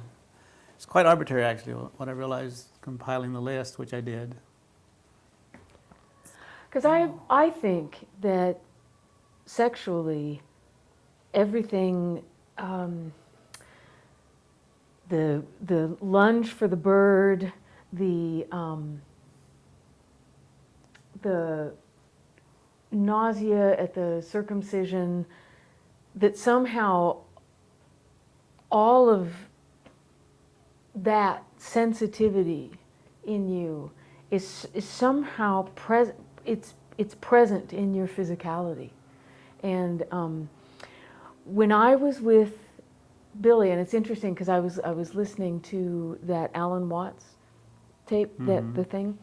It's quite arbitrary, actually, what I realized compiling the list, which I did. Because I think that sexually, everything, the lunge for the bird, the nausea at the circumcision, that somehow all of that sensitivity in you is somehow present. It's present in your physicality. And when I was with Billy, and it's interesting because I was listening to that Alan Watts tape, Mm-hmm. the thing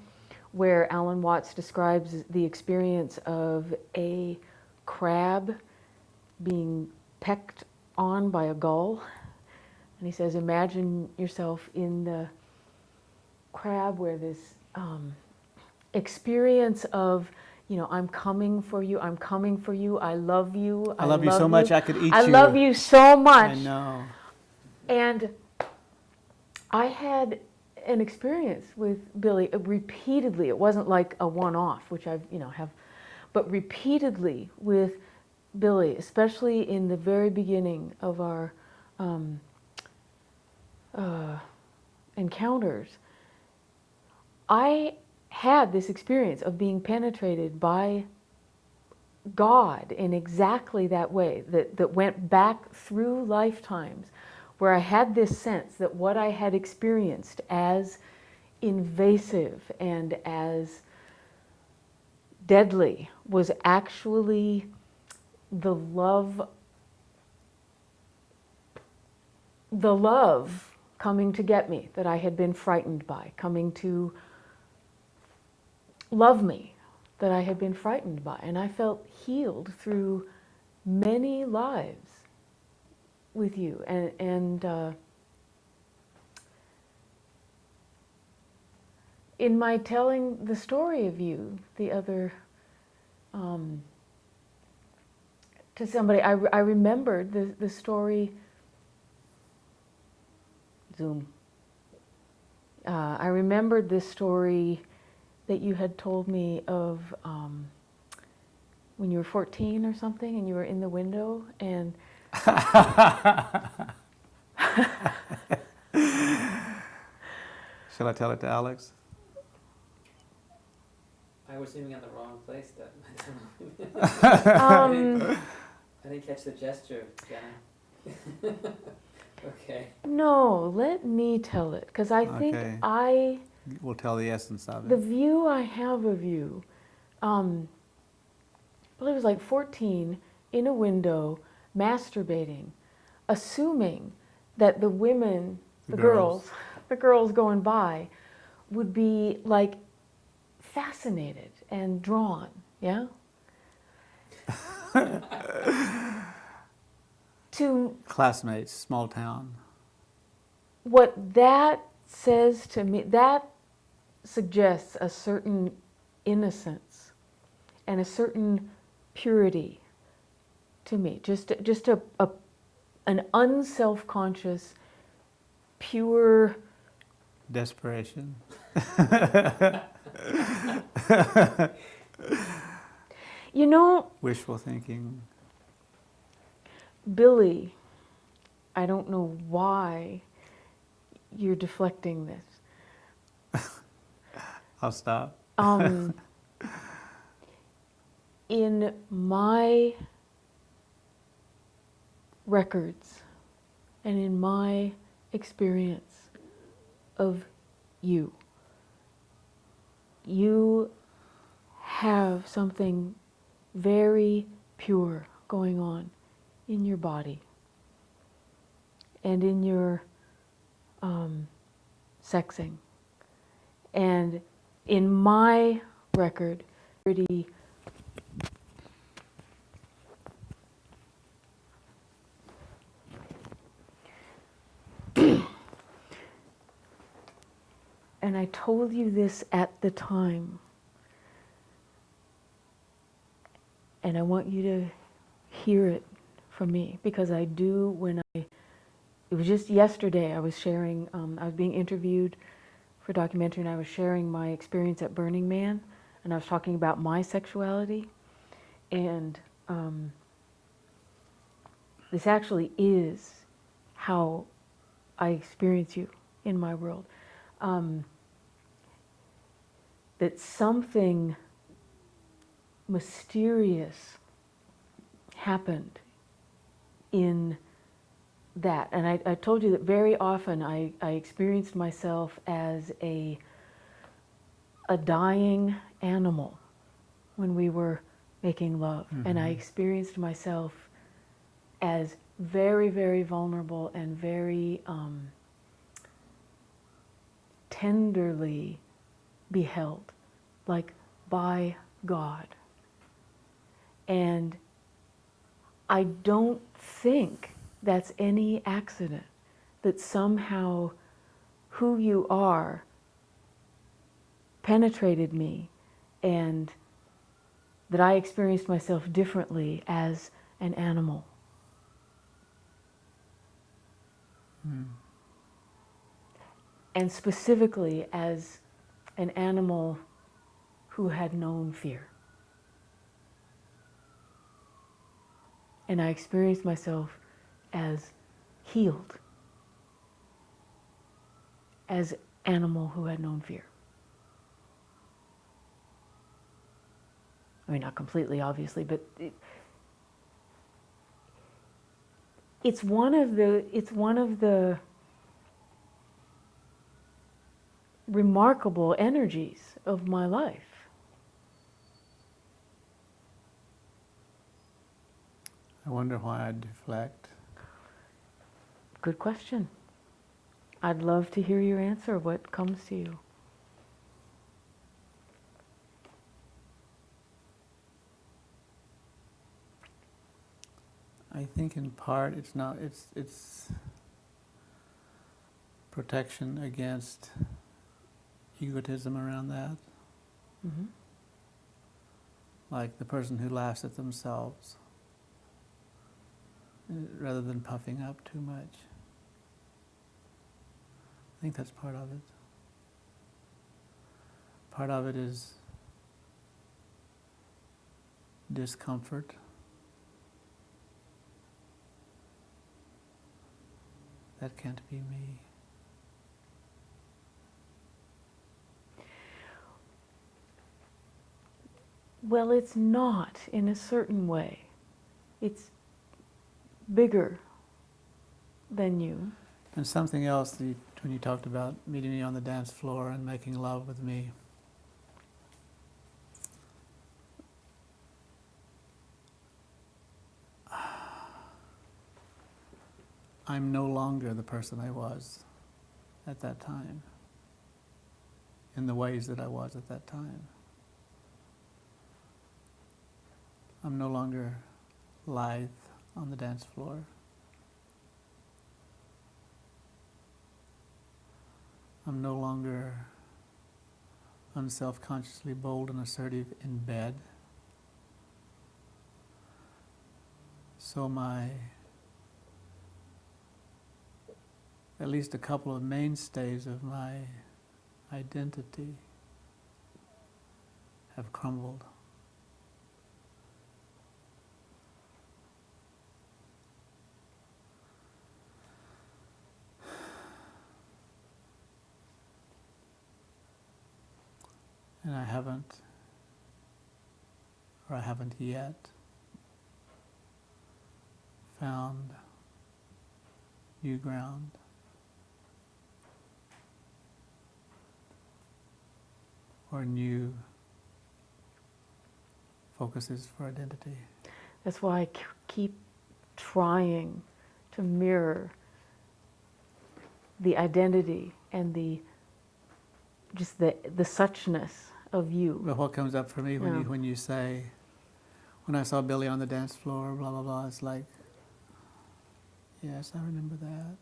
where Alan Watts describes the experience of a crab being pecked on by a gull. And he says, imagine yourself in the crab where this experience of, I'm coming for you, I love you. I love you so much I could eat you. I love you so much. I know. And I had an experience with Billy repeatedly. It wasn't like a one-off, which I've, have, but repeatedly with Billy, especially in the very beginning of our encounters. I had this experience of being penetrated by God in exactly that way, that went back through lifetimes, where I had this sense that what I had experienced as invasive and as deadly was actually the love coming to get me, that I had been frightened by, coming to love me. that I had been frightened by. And I felt healed through many lives with you. And in my telling the story of you, the other, to somebody, I remembered the story, Zoom. I remembered this story that you had told me of when you were 14 or something, and you were in the window, and Shall I tell it to Alex? I was aiming at the wrong place then. um, I didn't catch the gesture, Janna. Okay. no, let me tell it, because I think Okay. We'll tell the essence of the it. view I have of you, well, it was like 14 in a window, masturbating, assuming that the women, the girls going by, would be like fascinated and drawn, yeah? To Classmates, small town. what that says to me, that suggests a certain innocence and a certain purity to me. Just an unself-conscious, pure. Desperation. You know, Wishful thinking. Billy, I don't know why you're deflecting this. I'll stop. In my records and in my experience of you, you have something very pure going on in your body and in your sexing. And in my record, pretty and I told you this at the time, and I want you to hear it from me, because I do when it was just yesterday, I was sharing, I was being interviewed for a documentary, and I was sharing my experience at Burning Man, and I was talking about my sexuality, and this actually is how I experience you in my world. That something mysterious happened in that. And I told you that very often I experienced myself as a dying animal when we were making love. Mm-hmm. And I experienced myself as very, very vulnerable and very tenderly beheld, like by God. And I don't think that's any accident, that somehow who you are penetrated me, and that I experienced myself differently as an animal. And specifically as an animal who had known fear. And I experienced myself as healed, as animal who had known fear. I mean, not completely, obviously, but it's one of the remarkable energies of my life. I wonder why I deflect. Good question. I'd love to hear your answer. What comes to you? I think in part it's protection against egotism around that. Mm-hmm. Like the person who laughs at themselves rather than puffing up too much. I think that's part of it. Part of it is discomfort. That can't be me. Well, it's not in a certain way. It's bigger than you. And something else, when you talked about meeting me on the dance floor and making love with me, I'm no longer the person I was at that time, in the ways that I was at that time. I'm no longer lithe on the dance floor. I'm no longer unself-consciously bold and assertive in bed. So at least a couple of mainstays of my identity have crumbled. And I haven't yet found new ground. Or new focuses for identity. That's why I keep trying to mirror the identity and the suchness of you. But what comes up for me Yeah. when you say, when I saw Billy on the dance floor, blah, blah, blah, it's like, yes, I remember that.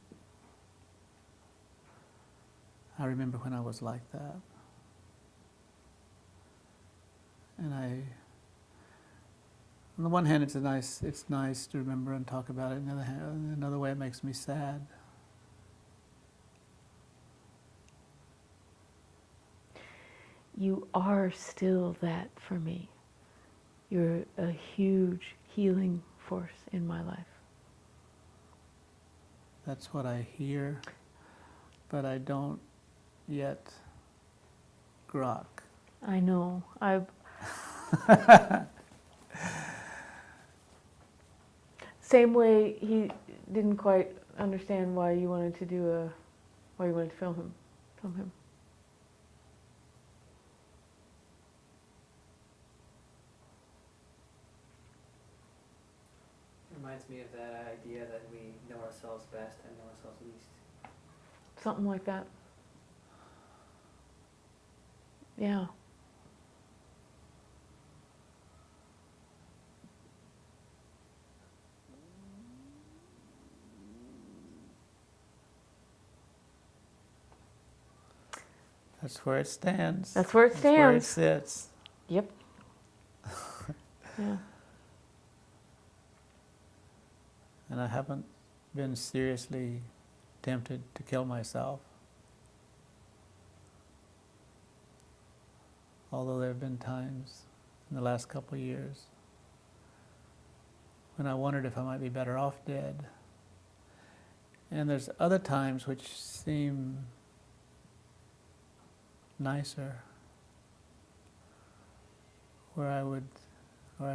I remember when I was like that. And on the one hand, it's nice to remember and talk about it. On the other hand, another way, it makes me sad. You are still that for me. You're a huge healing force in my life. That's what I hear, but I don't yet grok. I know. Same way he didn't quite understand why you wanted to film him. Reminds me of that idea that we know ourselves best and know ourselves least. Something like that. Yeah. That's where it stands. That's where it That's where it stands. sits. Yep. Yeah. And I haven't been seriously tempted to kill myself. Although there have been times in the last couple of years when I wondered if I might be better off dead. And there's other times which seem nicer, where I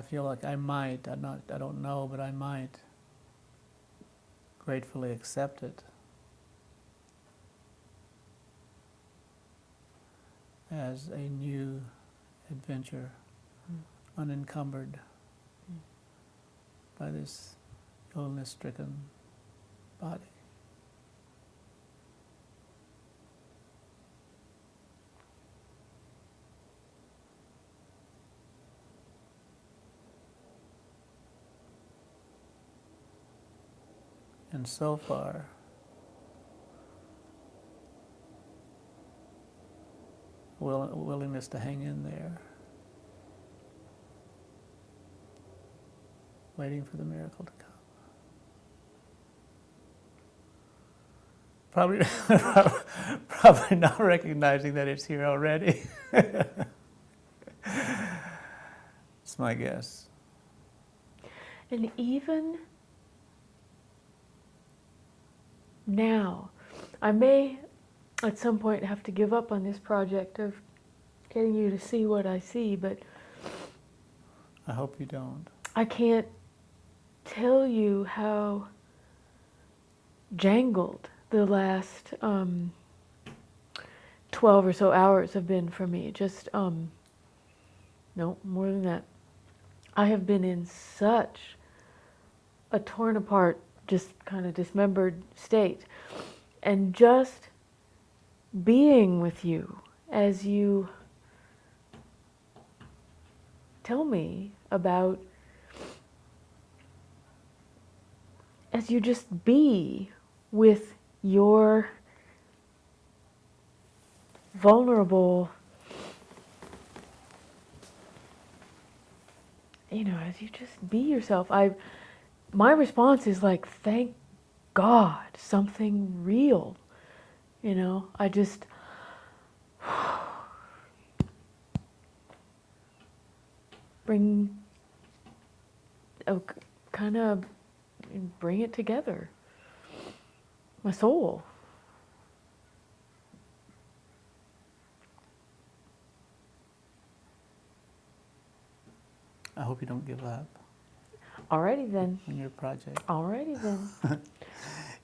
feel like I might, I don't know, but I might gratefully accept it as a new adventure, unencumbered by this illness-stricken body. And so far, willingness to hang in there, waiting for the miracle to come. Probably, probably not recognizing that it's here already. It's my guess. And even now, I may at some point have to give up on this project of getting you to see what I see, but I hope you don't. I can't tell you how jangled the last 12 or so hours have been for me. Just, no, more than that. I have been in such a torn apart, just kind of dismembered state. And just being with you as you tell me about, as you just be with your vulnerable, as you just be yourself, my response is like, thank God, something real, I just, kind of bring it together, my soul. I hope you don't give up Alrighty then. on your project. Alrighty then.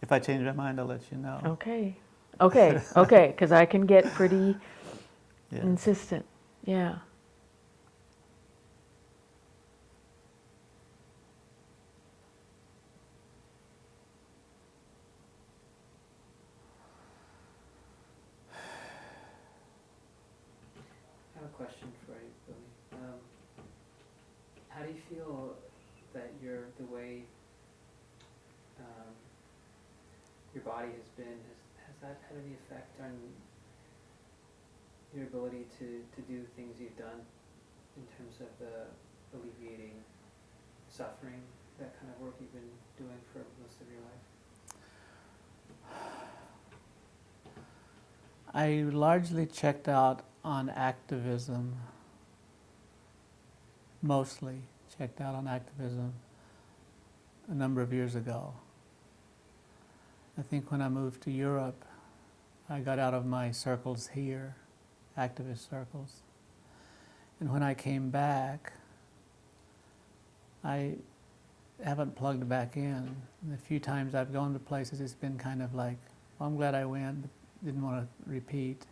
If I change my mind, I'll let you know. Okay, because I can get pretty Yeah. insistent. Yeah. I have a question for you, Billy. How do you feel that the way your body has been, has that had any effect on your ability to do things you've done in terms of the alleviating suffering, that kind of work you've been doing for most of your life? I largely checked out on activism, mostly checked out on activism a number of years ago. I think when I moved to Europe, I got out of my circles here, activist circles. And when I came back, I haven't plugged back in. The few times I've gone to places, it's been kind of like, well, I'm glad I went, but didn't want to repeat.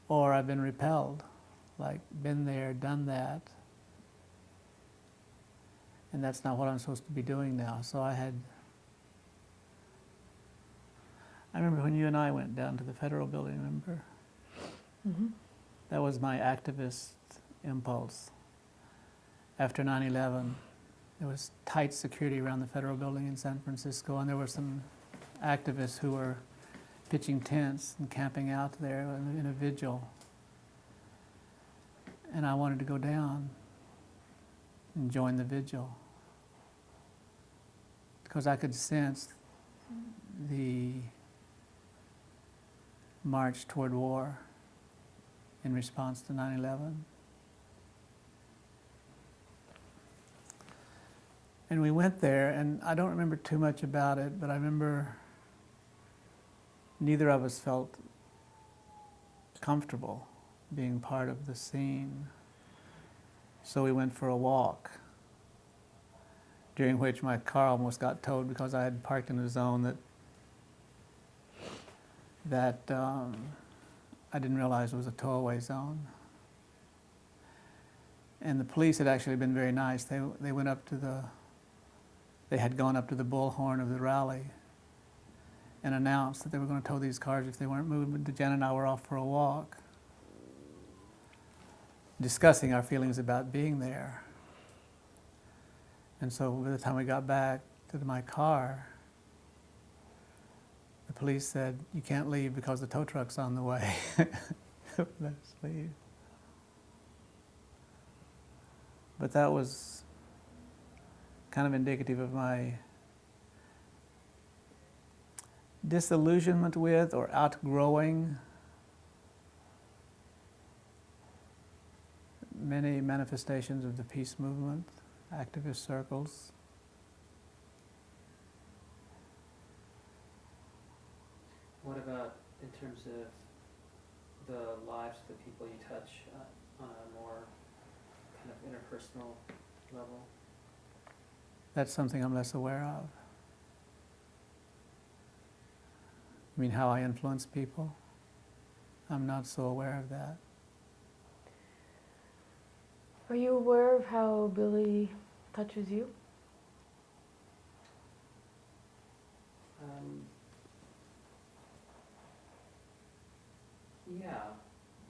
Or I've been repelled, like been there, done that. And that's not what I'm supposed to be doing now. So I remember when you and I went down to the federal building, remember? Mm-hmm. That was my activist impulse. After 9/11, there was tight security around the federal building in San Francisco, and there were some activists who were pitching tents and camping out there in a vigil. And I wanted to go down and join the vigil, because I could sense the march toward war in response to 9/11. And we went there, and I don't remember too much about it, but I remember neither of us felt comfortable being part of the scene. So we went for a walk, during which my car almost got towed because I had parked in a zone that I didn't realize was a tow-away zone. And the police had actually been very nice. They went up to they had gone up to the bullhorn of the rally and announced that they were going to tow these cars if they weren't moved. But Janna and I were off for a walk, discussing our feelings about being there. And so by the time we got back to my car, the police said, "You can't leave because the tow truck's on the way." Let us leave. But that was kind of indicative of my disillusionment with or outgrowing many manifestations of the peace movement, activist circles. What about in terms of the lives of the people you touch on a more kind of interpersonal level? That's something I'm less aware of. I mean, how I influence people? I'm not so aware of that. Are you aware of how Billy touches you?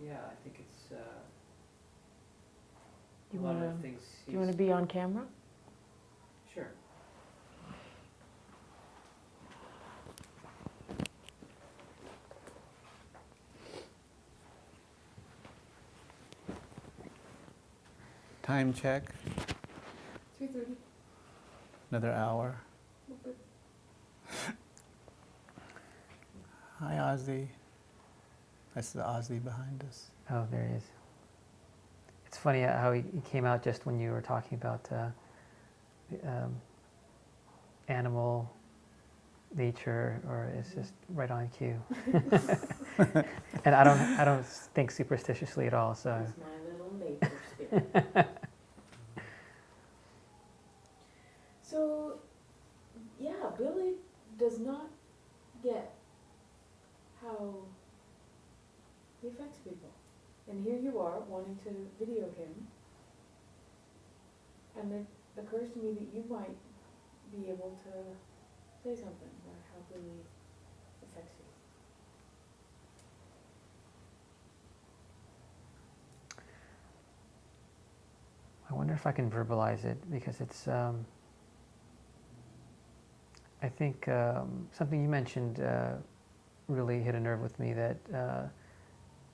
Yeah, I think it's Do you a lot wanna- of the things Do you want to be on camera? Sure. Time check, 3:30. another hour. Hi, Ozzy. That's the Ozzy behind us. Oh, there he is. It's funny how he came out just when you were talking about animal nature, or it's just right on cue. And I don't think superstitiously at all. So That's my little nature spirit. So, yeah, Billy does not get how he affects people. And here you are wanting to video him. And it occurs to me that you might be able to say something about how Billy affects you. I wonder if I can verbalize it, because it's I think something you mentioned really hit a nerve with me, that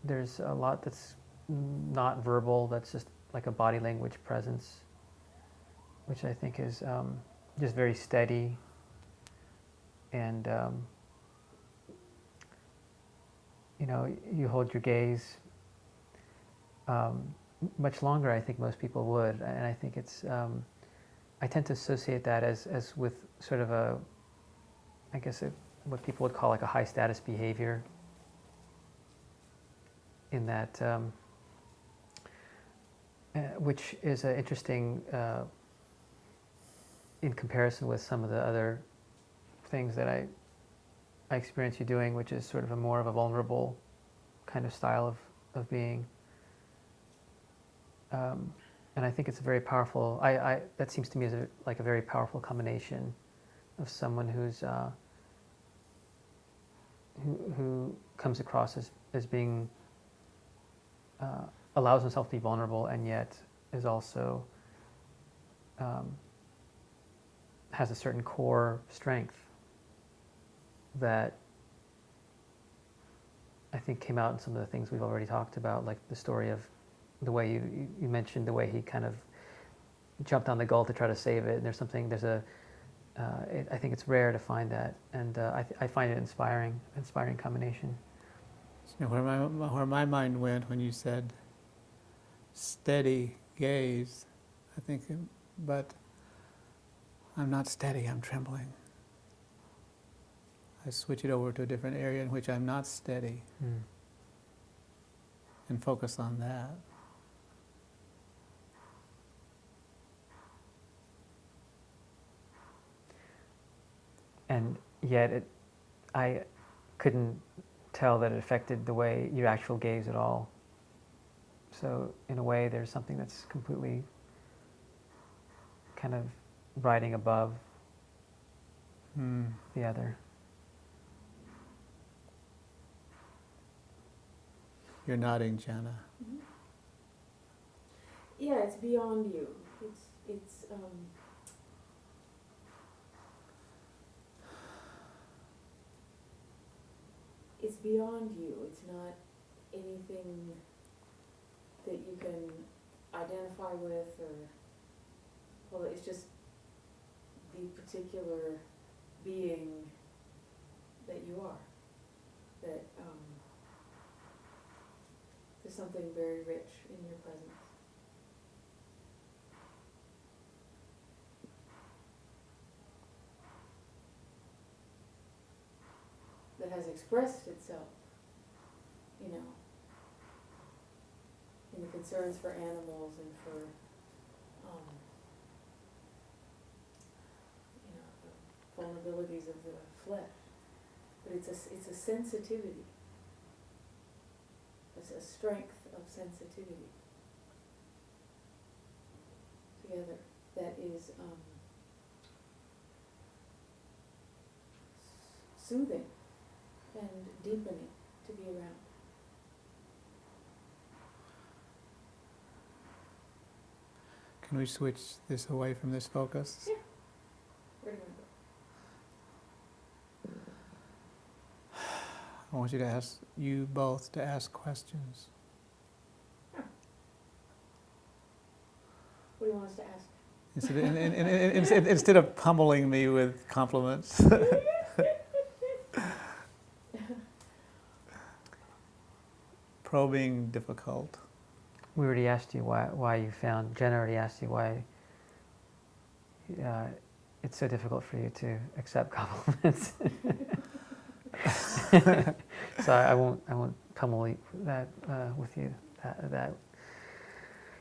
there's a lot that's not verbal, that's just like a body language presence, which I think is just very steady, and you know, you hold your gaze much longer, I think most people would, and I think it's I tend to associate that as with sort of a, I guess what people would call like a high status behavior, in that which is interesting in comparison with some of the other things that I experience you doing, which is sort of a more of a vulnerable kind of style of being. And I think it's a very powerful, that seems to me as like a very powerful combination of someone who's who comes across as being allows himself to be vulnerable, and yet is also has a certain core strength that I think came out in some of the things we've already talked about, like the story of the way you mentioned the way he kind of jumped on the gull to try to save it. And there's a I think it's rare to find that, and I find it inspiring combination. You know, where my mind went when you said steady gaze, I think, but I'm not steady, I'm trembling. I switch it over to a different area in which I'm not steady, and focus on that. And yet I couldn't tell that it affected the way your actual gaze at all. So in a way, there's something that's completely kind of riding above the other. You're nodding, Janna. Mm-hmm. Yeah, it's beyond you. It's beyond you. It's not anything that you can identify with, or, well, it's just the particular being that you are. That there's something very rich in your presence. That has expressed itself, you know, in the concerns for animals and for, you know, the vulnerabilities of the flesh. But it's a sensitivity, it's a strength of sensitivity together that is soothing and deepening to be around. Can we switch this away from this focus? Yeah. Where do you want to go? I want you both to ask questions. What do you want us to ask? Instead of pummeling me with compliments. Probing difficult. We already asked you why you found, Jenna already asked you why it's so difficult for you to accept compliments. So I won't pummel that with you,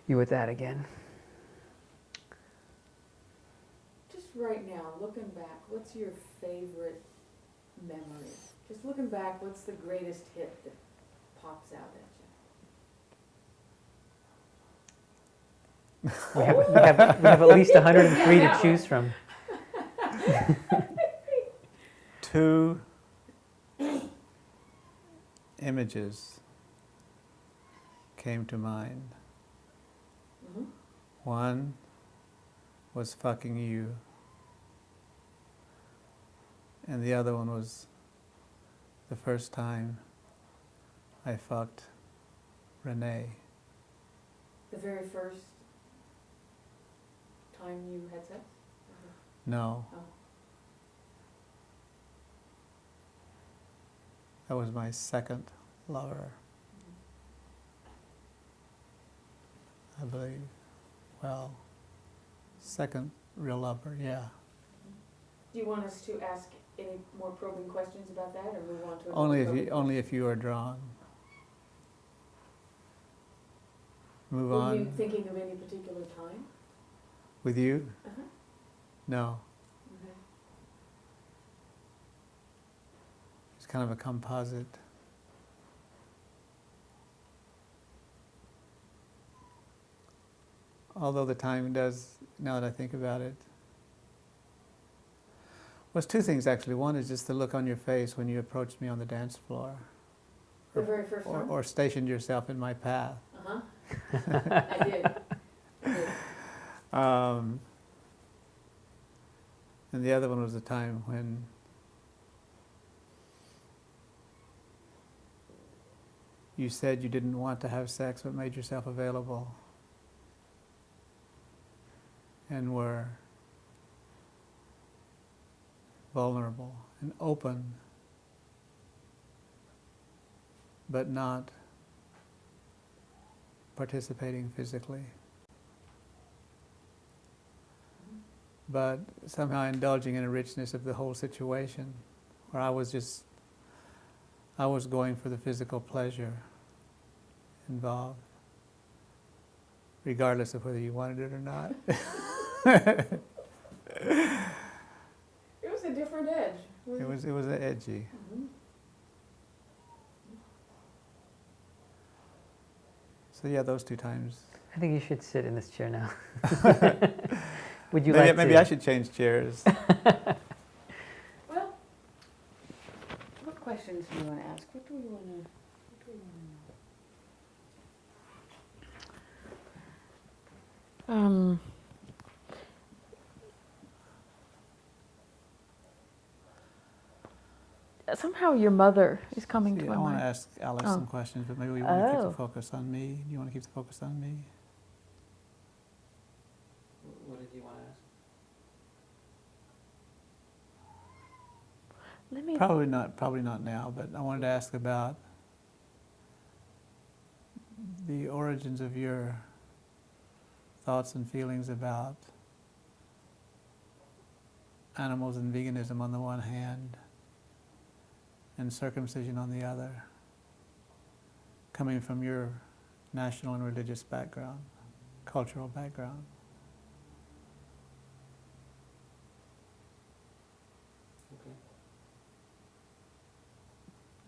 with that again. Just right now, looking back, what's your favorite memory? Just looking back, what's the greatest hit that pops out at you? We have at least 103 to choose from. 2 images came to mind. Mm-hmm. One was fucking you, and the other one was the first time I fucked Renee. The very first time you had sex? No, Oh. that was my second lover, I believe. Well, second real lover, yeah. Do you want us to ask any more probing questions about that, or move on to another Only if you are drawn. Move Were on. you thinking of any particular time? With you? Uh-huh. No. Okay. It's kind of a composite. Although the time does, now that I think about it. Well, it's 2 things actually. One is just the look on your face when you approached me on the dance floor. The very first time? Or stationed yourself in my path. Uh-huh. I did. And the other one was the time when you said you didn't want to have sex but made yourself available and were vulnerable and open, but not participating physically, but somehow indulging in a richness of the whole situation, where I was going for the physical pleasure involved, regardless of whether you wanted it or not. It was a different edge. It was edgy. Mm-hmm. So yeah, those 2 times. I think you should sit in this chair now. Would you maybe, like to? maybe I should change chairs. Well, what questions do you want to ask? What do we want to know? Somehow your mother is coming to See, my I want to mind. ask Alex Oh. some questions, but maybe we want to keep Oh. the focus on me. Do you want to keep the focus on me? What did you want to ask? Let me. Probably not now, but I wanted to ask about the origins of your thoughts and feelings about animals and veganism on the one hand, and circumcision on the other, coming from your national and religious background, cultural background. Okay.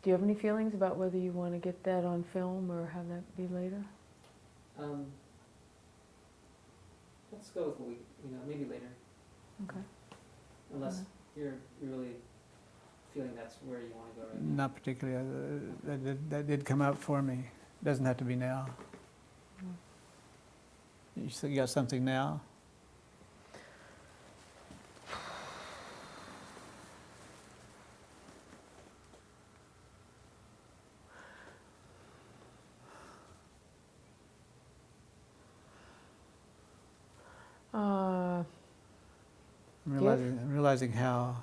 Do you have any feelings about whether you want to get that on film or have that be later? Let's go with what we, maybe later, Okay. unless you're really feeling that's where you want to go right now. Not particularly. That did come up for me. Doesn't have to be now. You said you got something now? Uh, I'm realizing how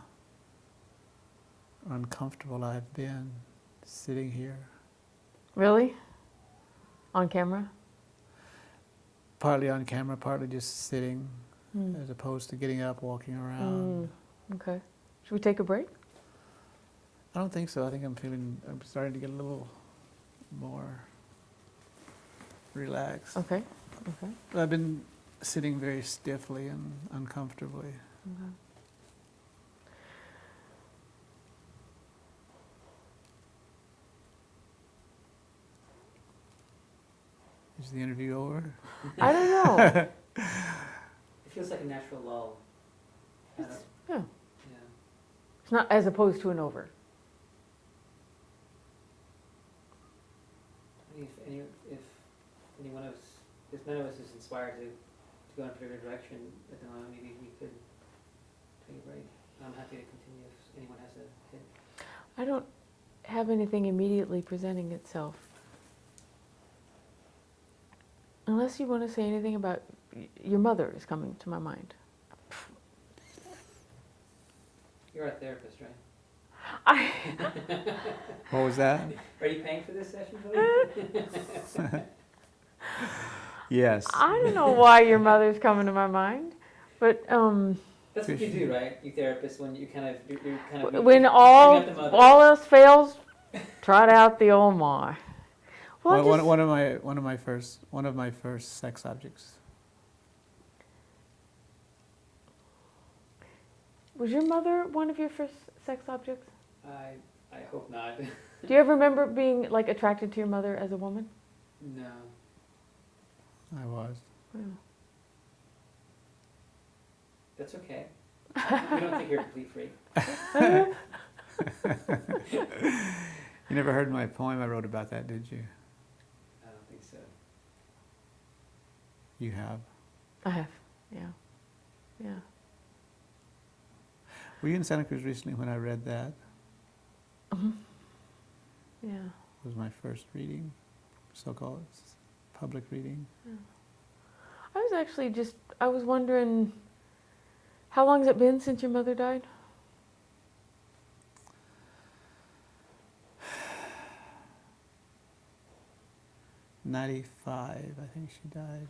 uncomfortable I've been sitting here. really? On camera? Partly on camera, partly just sitting, Mm. as opposed to getting up, walking around. Okay. Should we take a break? I don't think so. I think I'm starting to get a little more relaxed. Okay. Okay. But I've been sitting very stiffly and uncomfortably. Okay. Is the interview over? I don't know. It feels like a natural lull. I don't- Yeah. Yeah. It's not as opposed to an over. If any one of us, if none of us is inspired to go in a particular direction at the moment, maybe we could take a break. I'm happy to continue if anyone has a hit. I don't have anything immediately presenting itself. Unless you want to say anything about your mother is coming to my mind. You're our therapist, right? I, What was that? Are you paying for this session, Billy? Yes. I don't know why your mother's coming to my mind, but That's what you do, right? You therapists, when you kind of, you're kind of. when bring all up the mother. else fails, trot out the oh my. Well, One of my first sex objects. was your mother one of your first sex objects? I hope not. Do you ever remember being like attracted to your mother as a woman? No. I was. Yeah. That's okay. We don't think you're a complete freak. You never heard my poem I wrote about that, did you? I don't think so. You have. I have. Yeah. Yeah. Were you in Santa Cruz recently when I read that? Yeah. It was my first reading, so-called public reading. I was actually I was wondering, how long has it been since your mother died? 95, I think she died.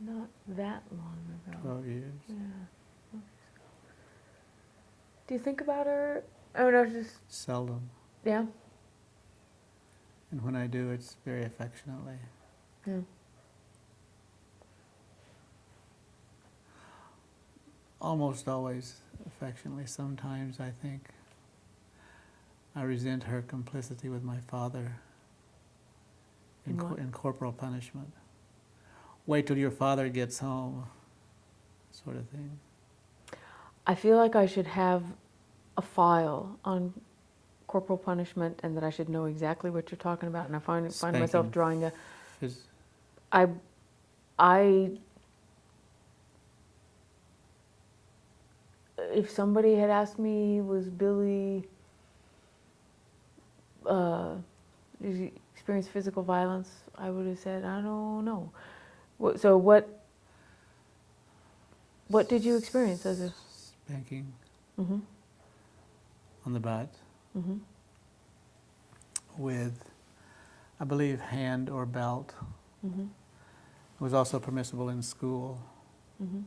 Not that long ago. 12 years. Yeah. Do you think about her? Oh no, just Seldom. yeah. And when I do, it's very affectionately. Yeah. Almost always affectionately. Sometimes I think I resent her complicity with my father In what? in corporal punishment. Wait till your father gets home, sort of thing. I feel like I should have a file on corporal punishment, and that I should know exactly what you're talking about. And I find myself Spanking. drawing a. Phys- I. If somebody had asked me, was Billy did you experience physical violence? I would have said, I don't know. So what did you experience as a? Spanking Mm-hmm. on the butt Mm-hmm. with, I believe, hand or belt. Mm-hmm. It was also permissible in school. Mm-hmm.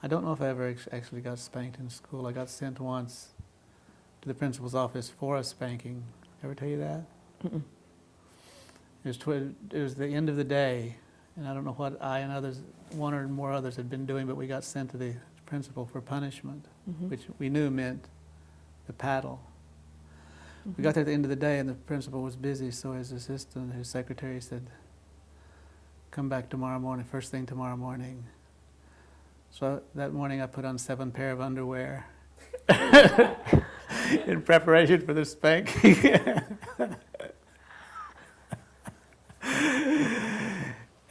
I don't know if I ever actually got spanked in school. I got sent once to the principal's office for a spanking. Ever tell you that? Mm-mm. It was the end of the day, and I don't know what I and others, one or more others, had been doing, but we got sent to the principal for punishment, Mm-hmm. which we knew meant the paddle. Mm-hmm. We got there at the end of the day, and the principal was busy, so his assistant, his secretary said, "Come back tomorrow morning, first thing tomorrow morning." So that morning I put on 7 pair of underwear in preparation for the spanking.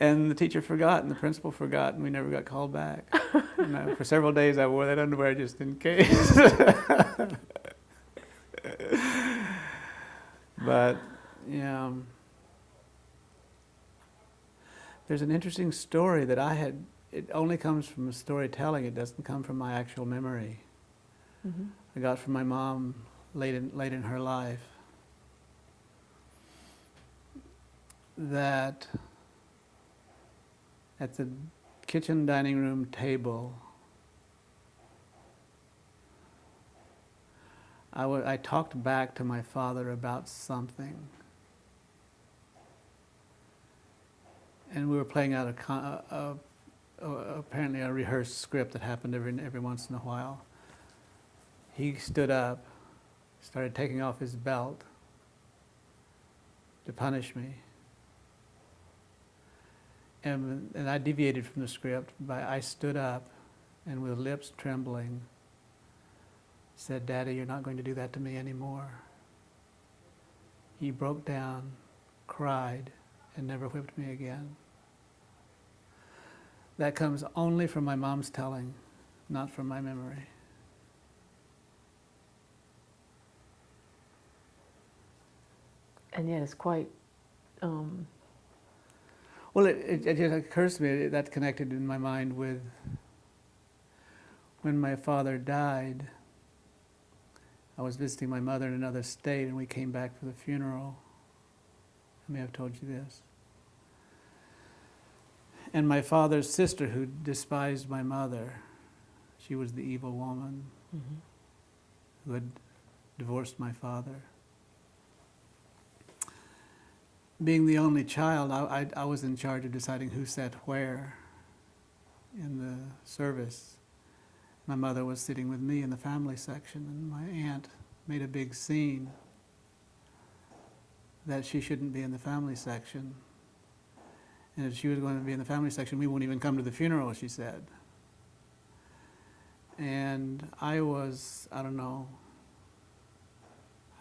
And the teacher forgot, and the principal forgot, and we never got called back. And for several days I wore that underwear just in case. But, yeah. There's an interesting story that I had. It only comes from storytelling. It doesn't come from my actual memory. Mm-hmm. I got from my mom late in her life. That at the kitchen dining room table, I talked back to my father about something. And we were playing out apparently a rehearsed script that happened every once in a while. He stood up, started taking off his belt to punish me. And I deviated from the script. I stood up and with lips trembling said, "Daddy, you're not going to do that to me anymore." He broke down, cried, and never whipped me again. That comes only from my mom's telling, not from my memory. And yet it's quite. Well, it just occurs to me that connected in my mind with when my father died. I was visiting my mother in another state, and we came back for the funeral. I may have told you this. And my father's sister, who despised my mother, she was the evil woman Mm-hmm. who had divorced my father. Being the only child, I was in charge of deciding who sat where in the service. My mother was sitting with me in the family section, and my aunt made a big scene that she shouldn't be in the family section. And if she was going to be in the family section, we wouldn't even come to the funeral, she said. And I was, I don't know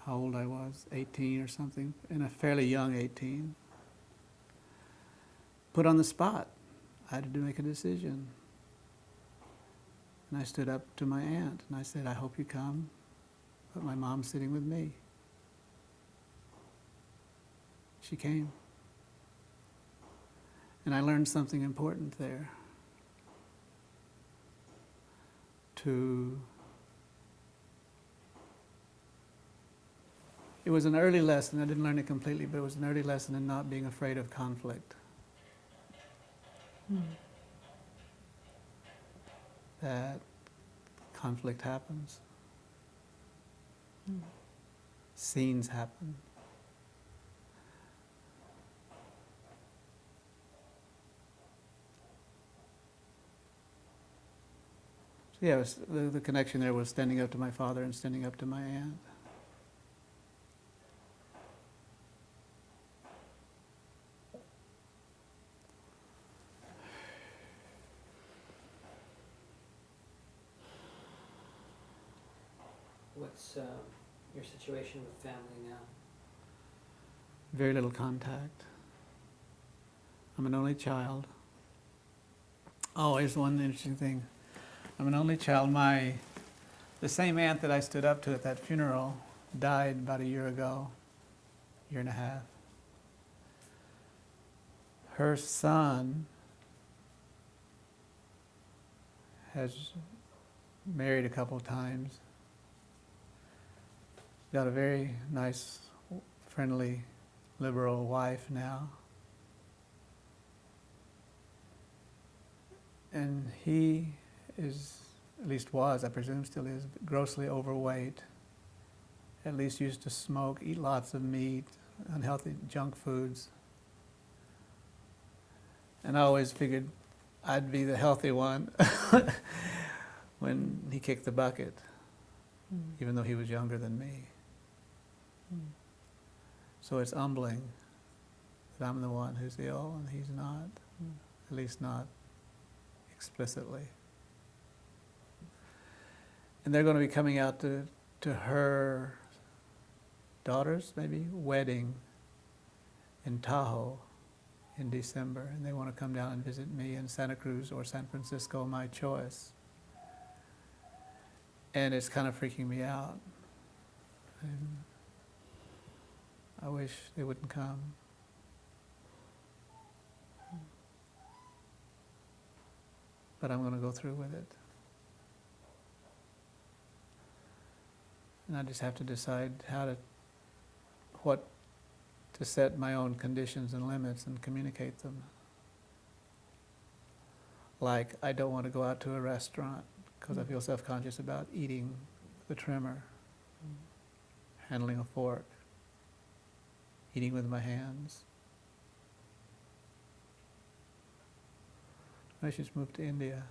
how old I was, 18 or something, and a fairly young 18. Put on the spot. I had to make a decision. And I stood up to my aunt and I said, "I hope you come, but my mom's sitting with me." She came. And I learned something important there. It was an early lesson. I didn't learn it completely, but it was an early lesson in not being afraid of conflict. Mm. That conflict happens. Mm. Scenes happen. So yeah, it was, the connection there was standing up to my father and standing up to my aunt. What's your situation with family now? Very little contact. I'm an only child. Oh, here's one interesting thing. I'm an only child. The same aunt that I stood up to at that funeral died about a year ago. year and a half. Her son has married a couple times, got a very nice, friendly, liberal wife now. And he is, at least was, I presume still is, grossly overweight. At least used to smoke, eat lots of meat, unhealthy junk foods. And I always figured I'd be the healthy one when he kicked the bucket, even though he was younger than me. So it's humbling that I'm the one who's ill and he's not, at least not explicitly. And they're going to be coming out to her daughter's, maybe, wedding in Tahoe in December. And they want to come down and visit me in Santa Cruz or San Francisco, my choice. And it's kind of freaking me out. And I wish they wouldn't come. But I'm going to go through with it. And I just have to decide what to set my own conditions and limits and communicate them. Like, I don't want to go out to a restaurant because I feel self-conscious about eating the trimmer, handling a fork, eating with my hands. I should move to India.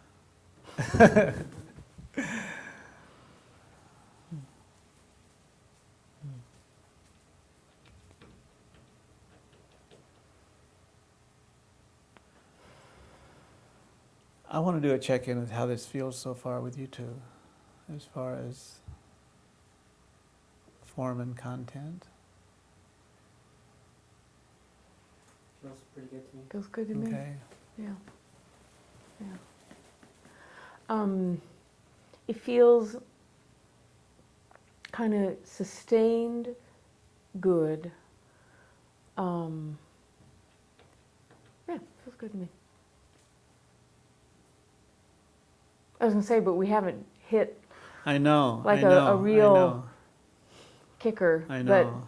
I want to do a check-in with how this feels so far with you two, as far as form and content. Feels pretty good to me. Feels good to me. Okay. Yeah. It feels kind of sustained good. Yeah, feels good to me. I was gonna say, but we haven't hit I know. like I know, a real I know, kicker. I know.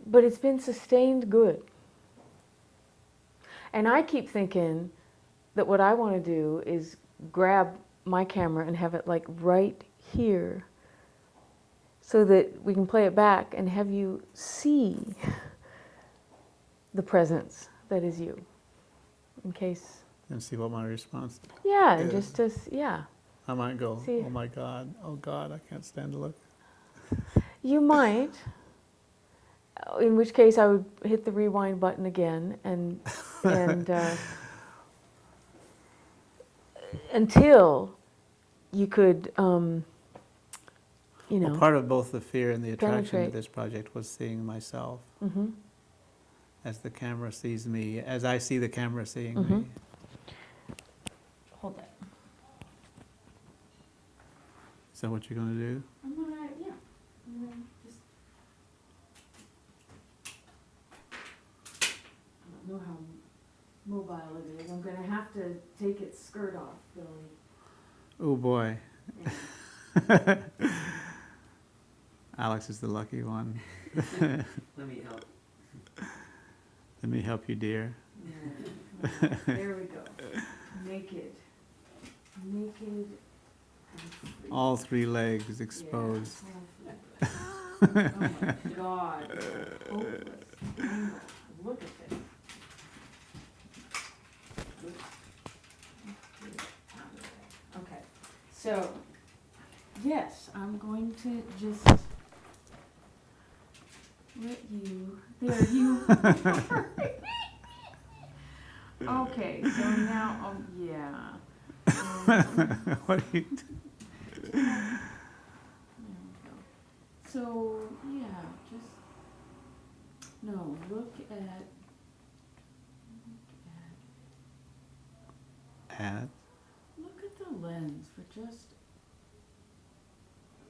But it's been sustained good. And I keep thinking that what I want to do is grab my camera and have it like right here so that we can play it back and have you see the presence that is you. In case, And see what my response is. yeah, and Yeah. just to, yeah. I might go, See. oh my God, I can't stand to look. You might, in which case I would hit the rewind button again and until you could, you know. Well, part of both the fear and the attraction penetrate. to this project was seeing myself Mm-hmm. as the camera sees me, as I see the camera seeing Mhm. me. Hold that. Is that what you're going to do? I'm gonna, yeah, I'm gonna just. I don't know how mobile it is. I'm gonna have to take its skirt off, Billy. Oh boy. Yeah. Alex is the lucky one. Let me help. Let me help you, dear. Yeah. There we go. Naked. Naked. and free. All three legs exposed. Yeah, all free. Oh my God. Hopeless. Angle. Look at this. Okay, so, yes, I'm going to just let you, there you are. Okay, so now, yeah. What are you There we go. So, yeah, just, no, look at at? Look at the lens for just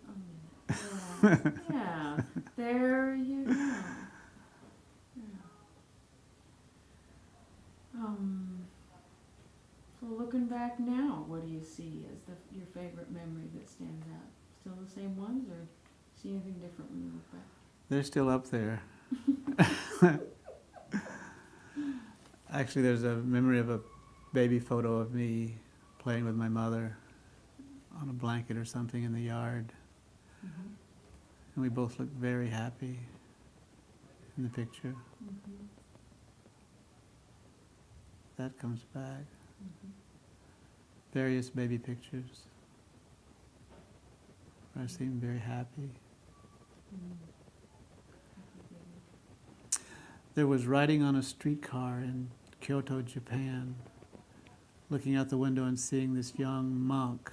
a minute. Yeah, there you go. Yeah. So looking back now, what do you see as your favorite memory that stands out? Still the same ones, or see anything different when you look back? They're still up there. Actually, there's a memory of a baby photo of me playing with my mother on a blanket or something in the yard. Mm-hmm. And we both looked very happy in the picture. Mm-hmm. That comes back. Mm-hmm. Various baby pictures where I seem very happy. Mm-hmm. There was riding on a streetcar in Kyoto, Japan, looking out the window and seeing this young monk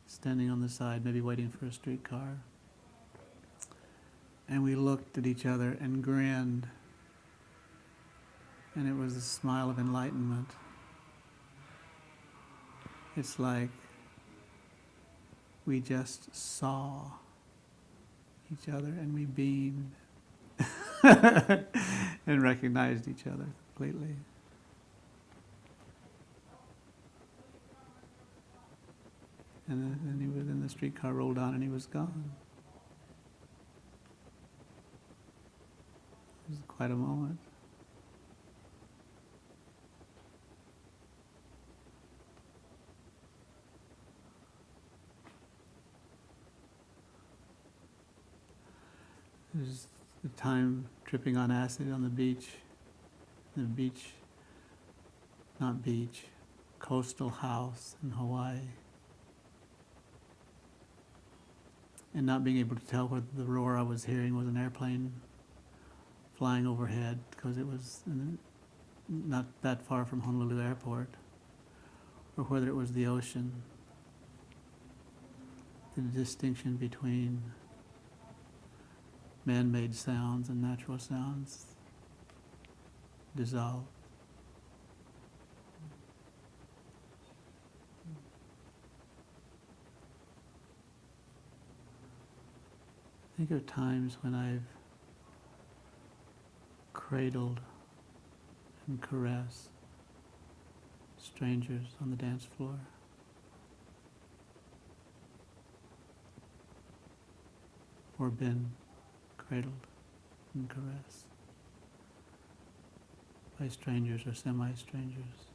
standing on the side, maybe waiting for a streetcar. And we looked at each other and grinned, and it was a smile of enlightenment. It's like we just saw each other and we beamed and recognized each other completely. And then he was in the streetcar, rolled on, and he was gone. It was quite a moment. There's the time tripping on acid on the beach, coastal house in Hawaii. And not being able to tell whether the roar I was hearing was an airplane flying overhead, because it was not that far from Honolulu Airport, or whether it was the ocean. The distinction between man-made sounds and natural sounds dissolved. Think of times when I've cradled and caressed strangers on the dance floor. Or been cradled and caressed by strangers or semi-strangers.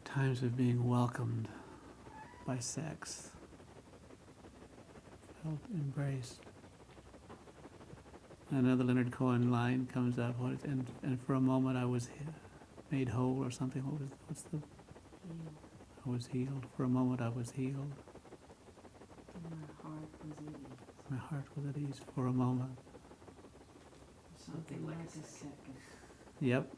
Times of being welcomed by sex, felt embraced. Another Leonard Cohen line comes up, and for a moment I was made whole or something. What's the? I was healed. For a moment I was healed. My heart was at ease. My heart was at ease for a moment. Something like a second. Yep.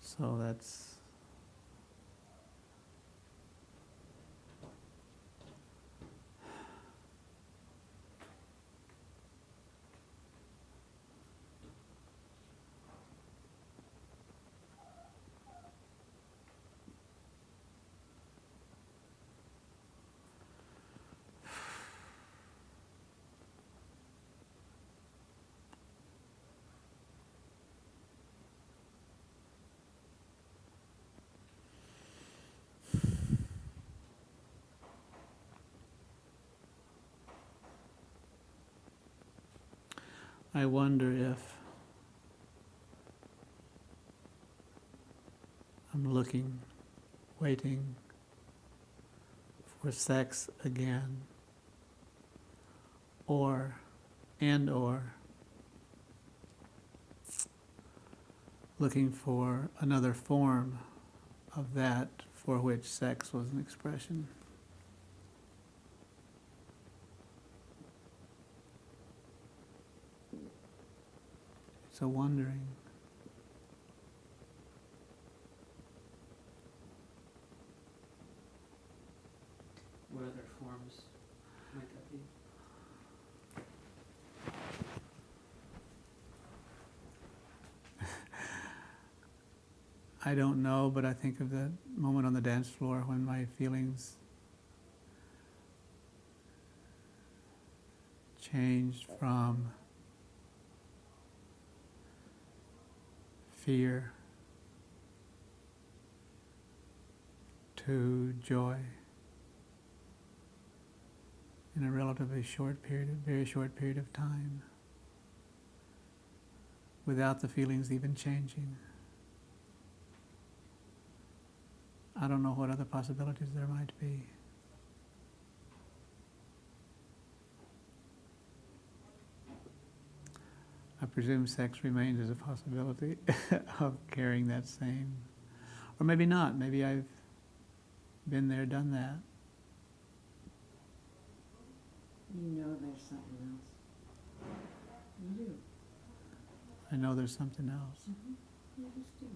So that's I wonder if I'm looking, waiting for sex again, or looking for another form of that for which sex was an expression. It's a wondering. I don't know, but I think of that moment on the dance floor when my feelings changed from fear to joy in a relatively short period, very short period of time, without the feelings even changing. I don't know what other possibilities there might be. I presume sex remains as a possibility of carrying that same, or maybe not. Maybe I've been there, done that. You know there's something else. You do. I know there's something else. You just do.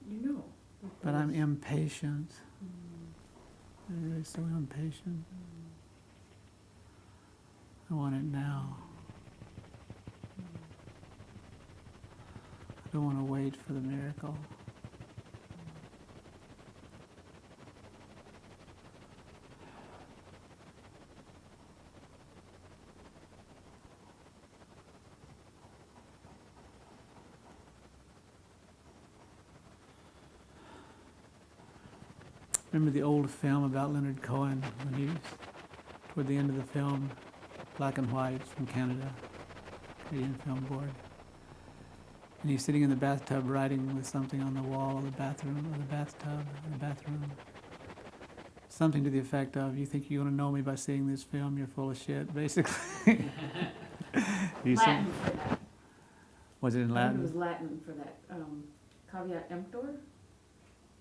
You know. But I'm impatient. I'm really so impatient. I want it now. I don't want to wait for the miracle. Remember the old film about Leonard Cohen when he was, toward the end of the film, black and white from Canada, Canadian Film Board. And he's sitting in the bathtub writing with something on the wall of the bathroom, or the bathtub, or the bathroom. Something to the effect of, you think you're going to know me by seeing this film, you're full of shit, basically. Latin for that. Was it in I think Latin? it was Latin for that. Caveat emptor?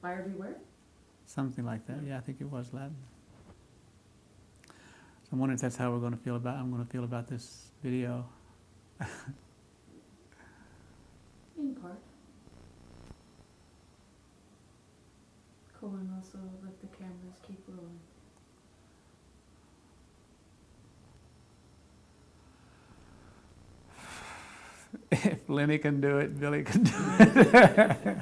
Buyer beware? Something like that. Yeah, I think it was Latin. So I'm wondering if that's how I'm going to feel about this video. In part. Cohen also let the cameras keep rolling. If Lenny can do it, Billy can do it.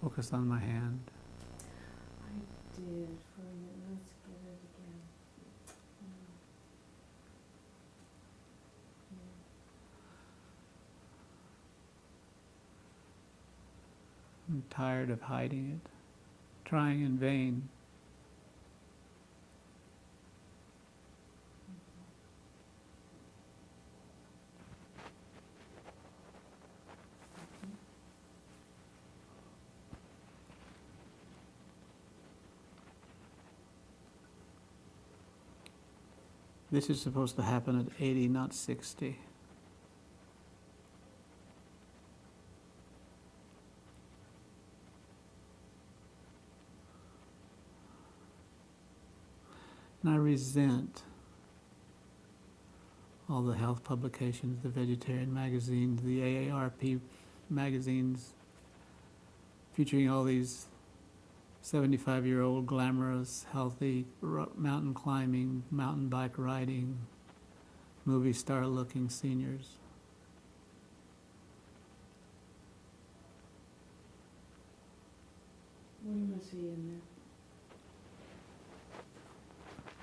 Focus on my hand. I did for a minute. Let's get it again. I'm tired of hiding it, trying in vain. This is supposed to happen at 80, not 60. And I resent all the health publications, the vegetarian magazines, the AARP magazines, featuring all these 75-year-old glamorous, healthy, mountain climbing, mountain bike riding, movie star looking seniors. What do you want to see in there?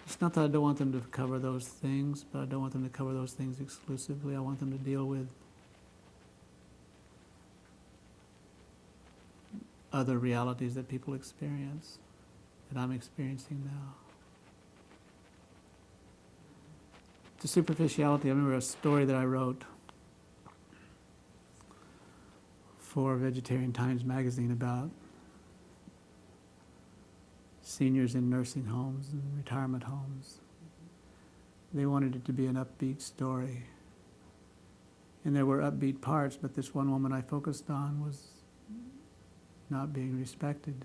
It's not that I don't want them to cover those things, but I don't want them to cover those things exclusively. I want them to deal with other realities that people experience, that I'm experiencing now. The superficiality, I remember a story that I wrote for Vegetarian Times magazine about seniors in nursing homes and retirement homes. They wanted it to be an upbeat story. And there were upbeat parts, but this one woman I focused on was not being respected.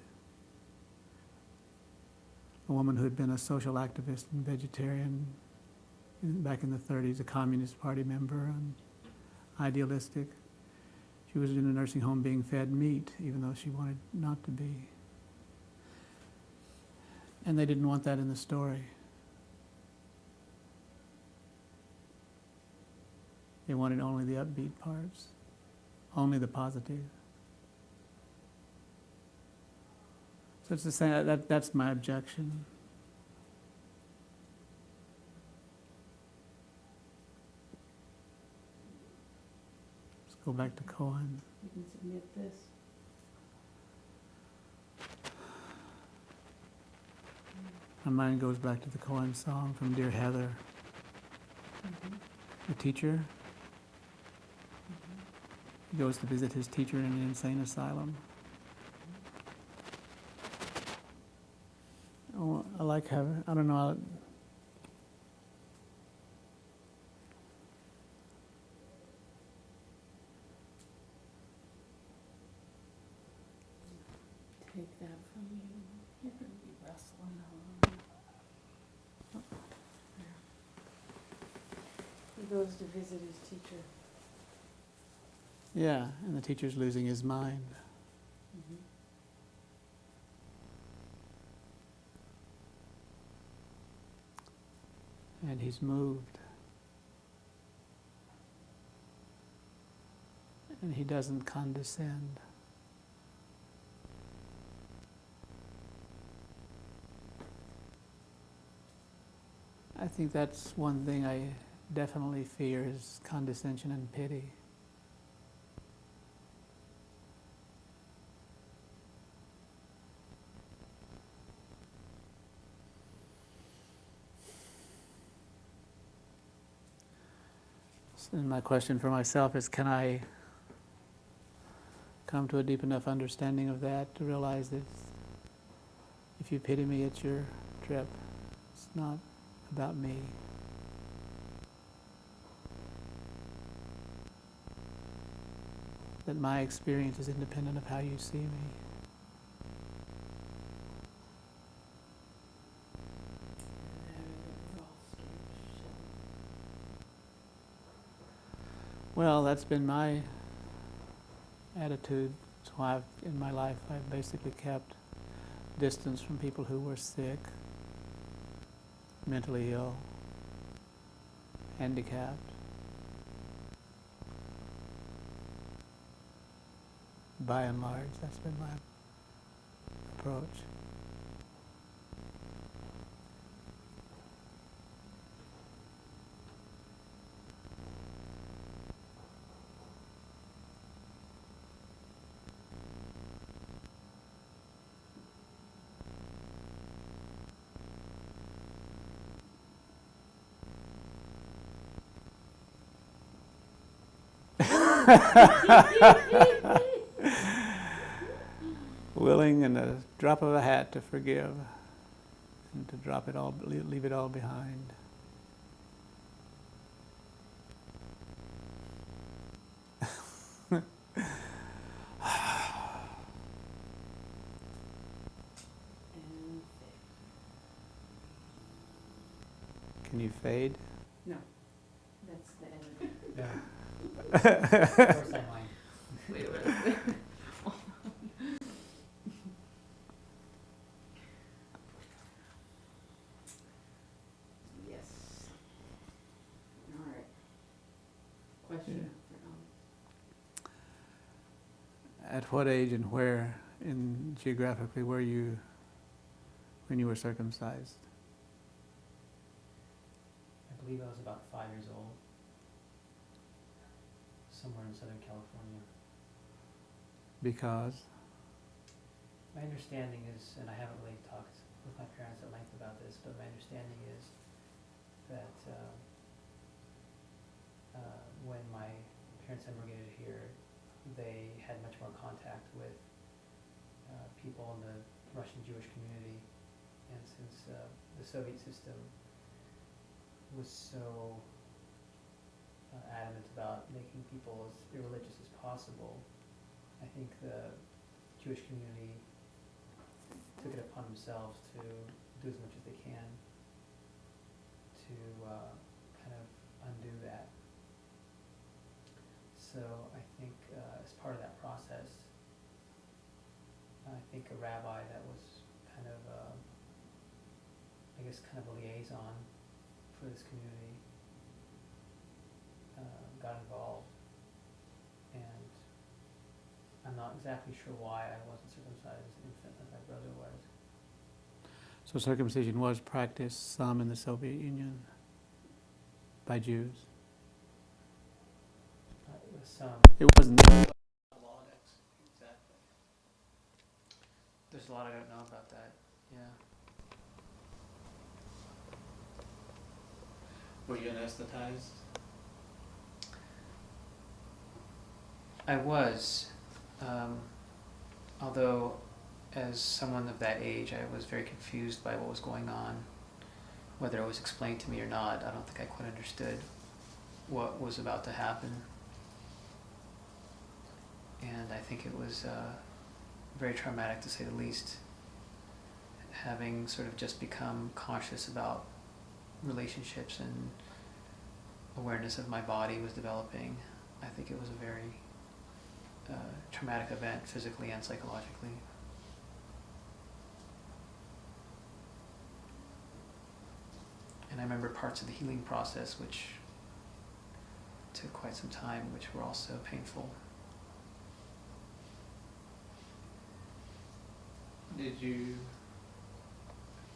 A woman who had been a social activist and vegetarian back in the 30s, a Communist Party member, and idealistic. She was in a nursing home being fed meat, even though she wanted not to be. And they didn't want that in the story. They wanted only the upbeat parts, only the positive. So it's the same, that's my objection. Let's go back to Cohen. You can submit this. My mind goes back to the Cohen song from Dear Heather. The teacher, he goes to visit his teacher in an insane asylum. Oh, I like having, I don't know, Take that from you. You're gonna be wrestling along. He goes to visit his teacher. yeah, and the teacher's losing his mind. And he's moved. And he doesn't condescend. I think that's one thing I definitely fear is condescension and pity. And my question for myself is, can I come to a deep enough understanding of that to realize that if you pity me, it's your trip. It's not about me. That my experience is independent of how you see me. Well, that's been my attitude. That's why in my life I've basically kept distance from people who were sick, mentally ill, handicapped. By and large, that's been my approach. Willing in a drop of a hat to forgive and to drop it all, leave it all behind. Can you fade? No, that's the end. Yeah. First line. Wait, wait. Yes. All right. Question for At what age and where, geographically, were you when you were circumcised? I believe I was about 5 years old, somewhere in Southern California. Because? My understanding is, and I haven't really talked with my parents at length about this, but my understanding is that when my parents immigrated here, they had much more contact with people in the Russian Jewish community, and since the Soviet system was so adamant about making people as irreligious as possible, I think the Jewish community took it upon themselves to do as much as they can to kind of undo that. so I think as part of that process, I think a rabbi that was kind of, I guess, kind of a liaison for this community got involved, and I'm not exactly sure why I wasn't circumcised as an infant like my brother was. So circumcision was practiced some in the Soviet Union by Jews. It was some. It wasn't. Exactly. There's a lot I don't know about that. Yeah. Were you anesthetized? I was, although as someone of that age, I was very confused by what was going on. Whether it was explained to me or not, I don't think I quite understood what was about to happen. And I think it was very traumatic, to say the least, having sort of just become conscious about relationships and awareness of my body was developing. I think it was a very traumatic event, physically and psychologically. And I remember parts of the healing process which took quite some time, which were also painful. Did you,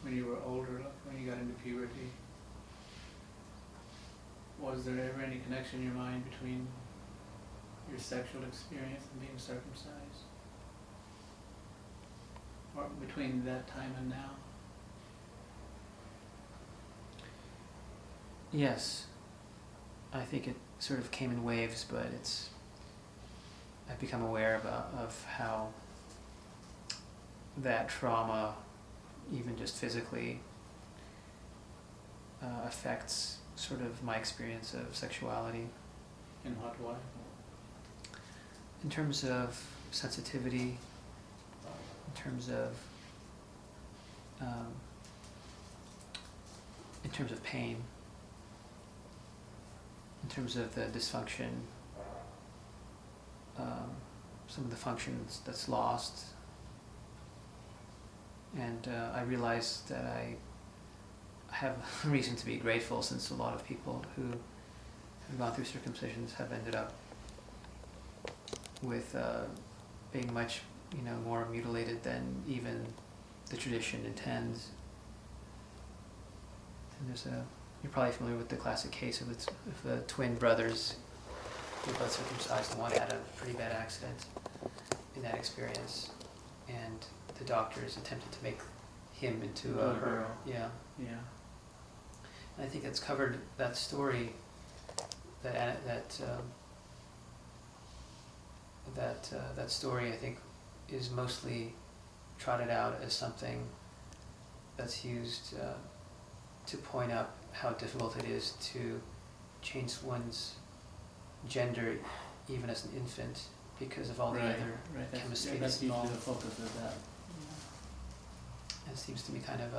when you were older, like when you got into puberty, was there ever any connection in your mind between your sexual experience and being circumcised? Or between that time and now? Yes, I think it sort of came in waves, but I've become aware of how that trauma, even just physically, affects sort of my experience of sexuality. In what way? In terms of sensitivity, in terms of pain, in terms of the dysfunction, some of the functions that's lost. And I realized that I have reason to be grateful, since a lot of people who have gone through circumcisions have ended up with being much, more mutilated than even the tradition intends. And you're probably familiar with the classic case of the twin brothers who were both circumcised, and one had a pretty bad accident in that experience, and the doctors attempted to make him into a her. Yeah. Yeah. And I think that's covered that story. That story, I think, is mostly trotted out as something that's used to point up how difficult it is to change one's gender even as an infant, because of all the other chemistry that's involved. That's usually the focus of that. It seems to me kind of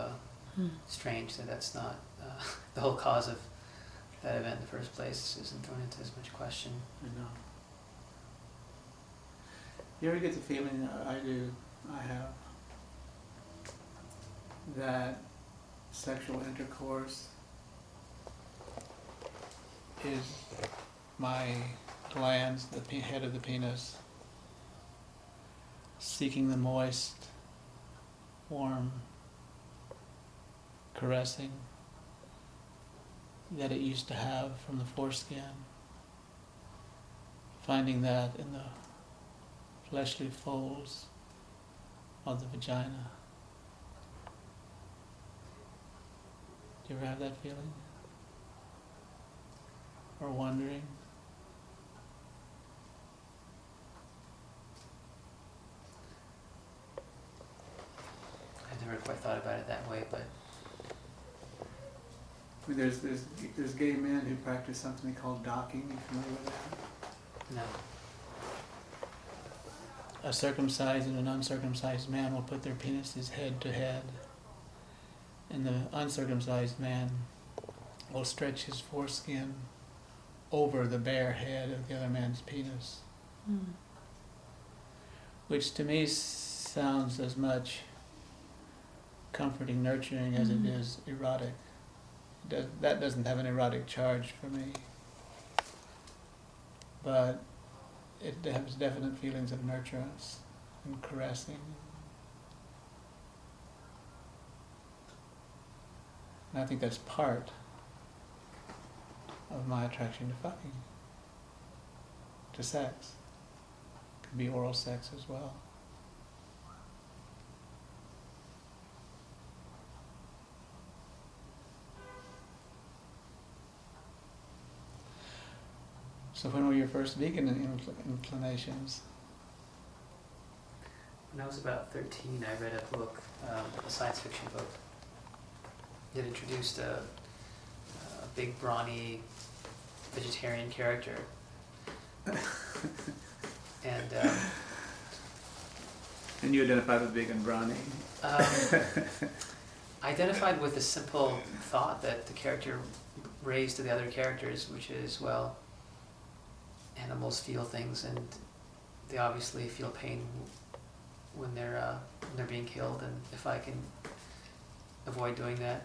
strange that that's not the whole cause of that event in the first place isn't thrown into as much question. I know. You ever get the feeling, I have, that sexual intercourse is my glands, the head of the penis, seeking the moist, warm caressing that it used to have from the foreskin, finding that in the fleshly folds of the vagina. Do you ever have that feeling? Or wondering? I've never quite thought about it that way, but There's gay men who practice something called docking. You familiar with that? no. A circumcised and an uncircumcised man will put their penises head to head, and the uncircumcised man will stretch his foreskin over the bare head of the other man's penis, which to me sounds as much comforting, nurturing as it is erotic. That doesn't have an erotic charge for me, but it has definite feelings of nurturance and caressing. And I think that's part of my attraction to fucking, to sex. Could be oral sex as well. So when were your first vegan inclinations? When I was about 13, I read a book, a science fiction book, that introduced a big, brawny, vegetarian character. And And you identify with big and brawny? I identified with the simple thought that the character raised to the other characters, which is, well, animals feel things, and they obviously feel pain when they're being killed, and if I can avoid doing that,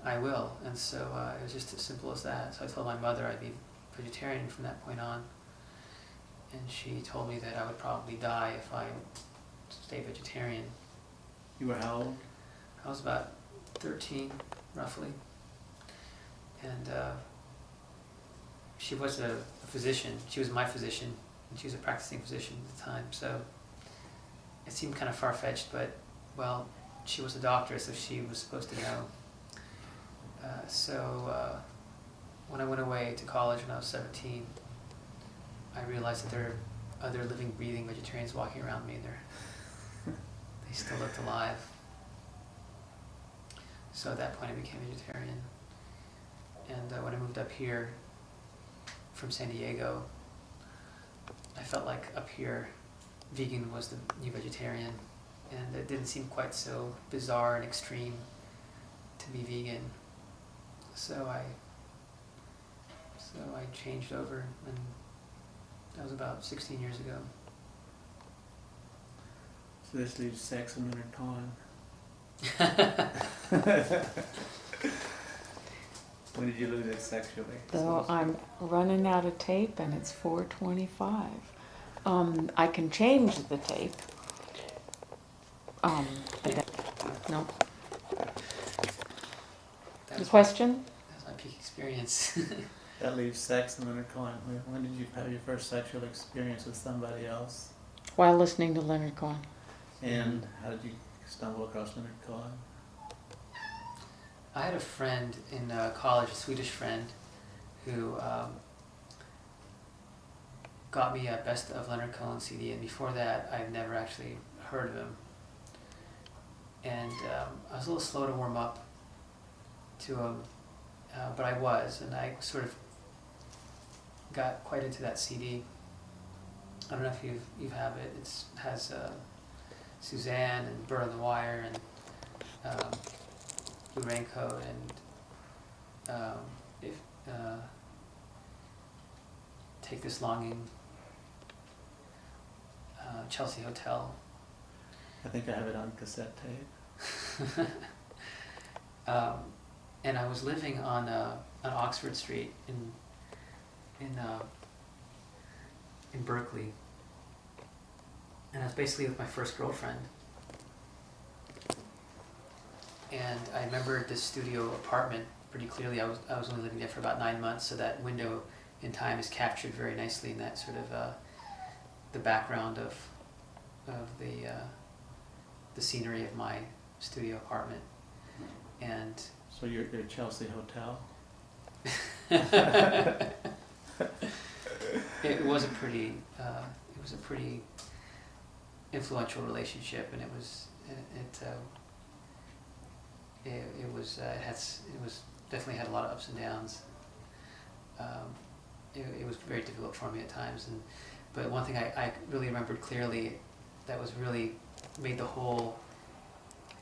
I will. And so it was just as simple as that. So I told my mother I'd be vegetarian from that point on, and she told me that I would probably die if I stayed vegetarian. You were how old? I was about 13, roughly. And she was a physician. She was my physician, and she was a practicing physician at the time. So it seemed kind of far-fetched, but, well, she was a doctor, so she was supposed to know. So when I went away to college when I was 17, I realized that there are other living, breathing vegetarians walking around me. They still looked alive. So at that point I became vegetarian. And when I moved up here from San Diego, I felt like up here vegan was the new vegetarian, and it didn't seem quite so bizarre and extreme to be vegan. So I changed over, and that was about 16 years ago. So this leaves sex and Leonard Cohen. When did you lose it sexually? So I'm running out of tape and it's 4:25. I can change the tape. No. The question? That was my peak experience. That leaves sex and Leonard Cohen. When did you have your first sexual experience with somebody else? While listening to Leonard Cohen. And how did you stumble across Leonard Cohen? I had a friend in college, a Swedish friend, who got me a Best of Leonard Cohen CD, and before that I'd never actually heard of him. And I was a little slow to warm up to him, but I was, and I sort of got quite into that CD. I don't know if you have it. It has Suzanne and Bird on the Wire and Blue Raincoat and Take This Longing, Chelsea Hotel. I think I have it on cassette tape. And I was living on Oxford Street in Berkeley, and I was basically with my first girlfriend. And I remember this studio apartment pretty clearly. I was only living there for about 9 months, so that window in time is captured very nicely in that sort of the background of the scenery of my studio apartment. And So you're at Chelsea Hotel? it was a pretty influential relationship, and it definitely had a lot of ups and downs. It was very difficult for me at times, but one thing I really remembered clearly that was really made the whole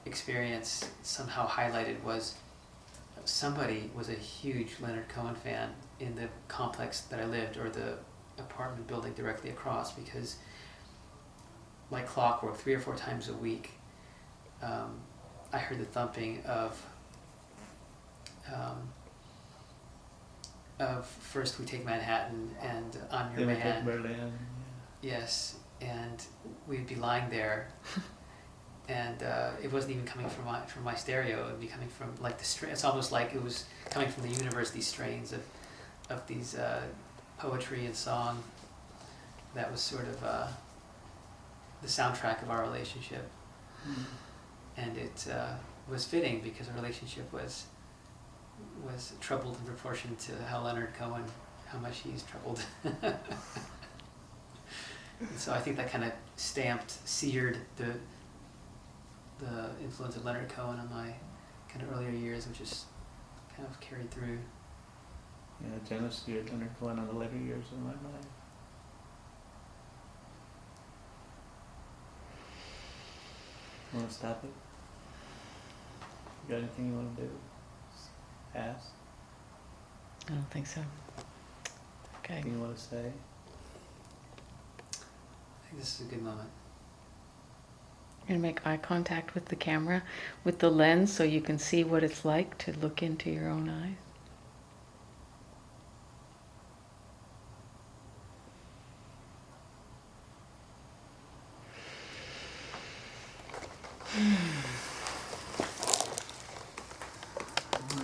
experience somehow highlighted was somebody was a huge Leonard Cohen fan, in the complex that I lived, or the apartment building directly across, because like clockwork, 3 or 4 times a week, I heard the thumping of First We Take Manhattan and I'm Your Then we Man. take Berlin. Yes, and we'd be lying there, and it wasn't even coming from my stereo. It would be coming from like the it's almost like it was coming from the universe. These strains of these poetry and song. That was sort of the soundtrack of our relationship, and it was fitting because our relationship was troubled in proportion to how Leonard Cohen, how much he's troubled. And so I think that kind of seared the influence of Leonard Cohen on my kind of earlier years, which is kind of carried through. Yeah, Janna seared Leonard Cohen on the later years of my life. You want to stop it? You got anything you want to do? Ask? I don't think so. Okay. Anything you want to say? I think this is a good moment. You're going to make eye contact with the camera, with the lens, so you can see what it's like to look into your own eyes.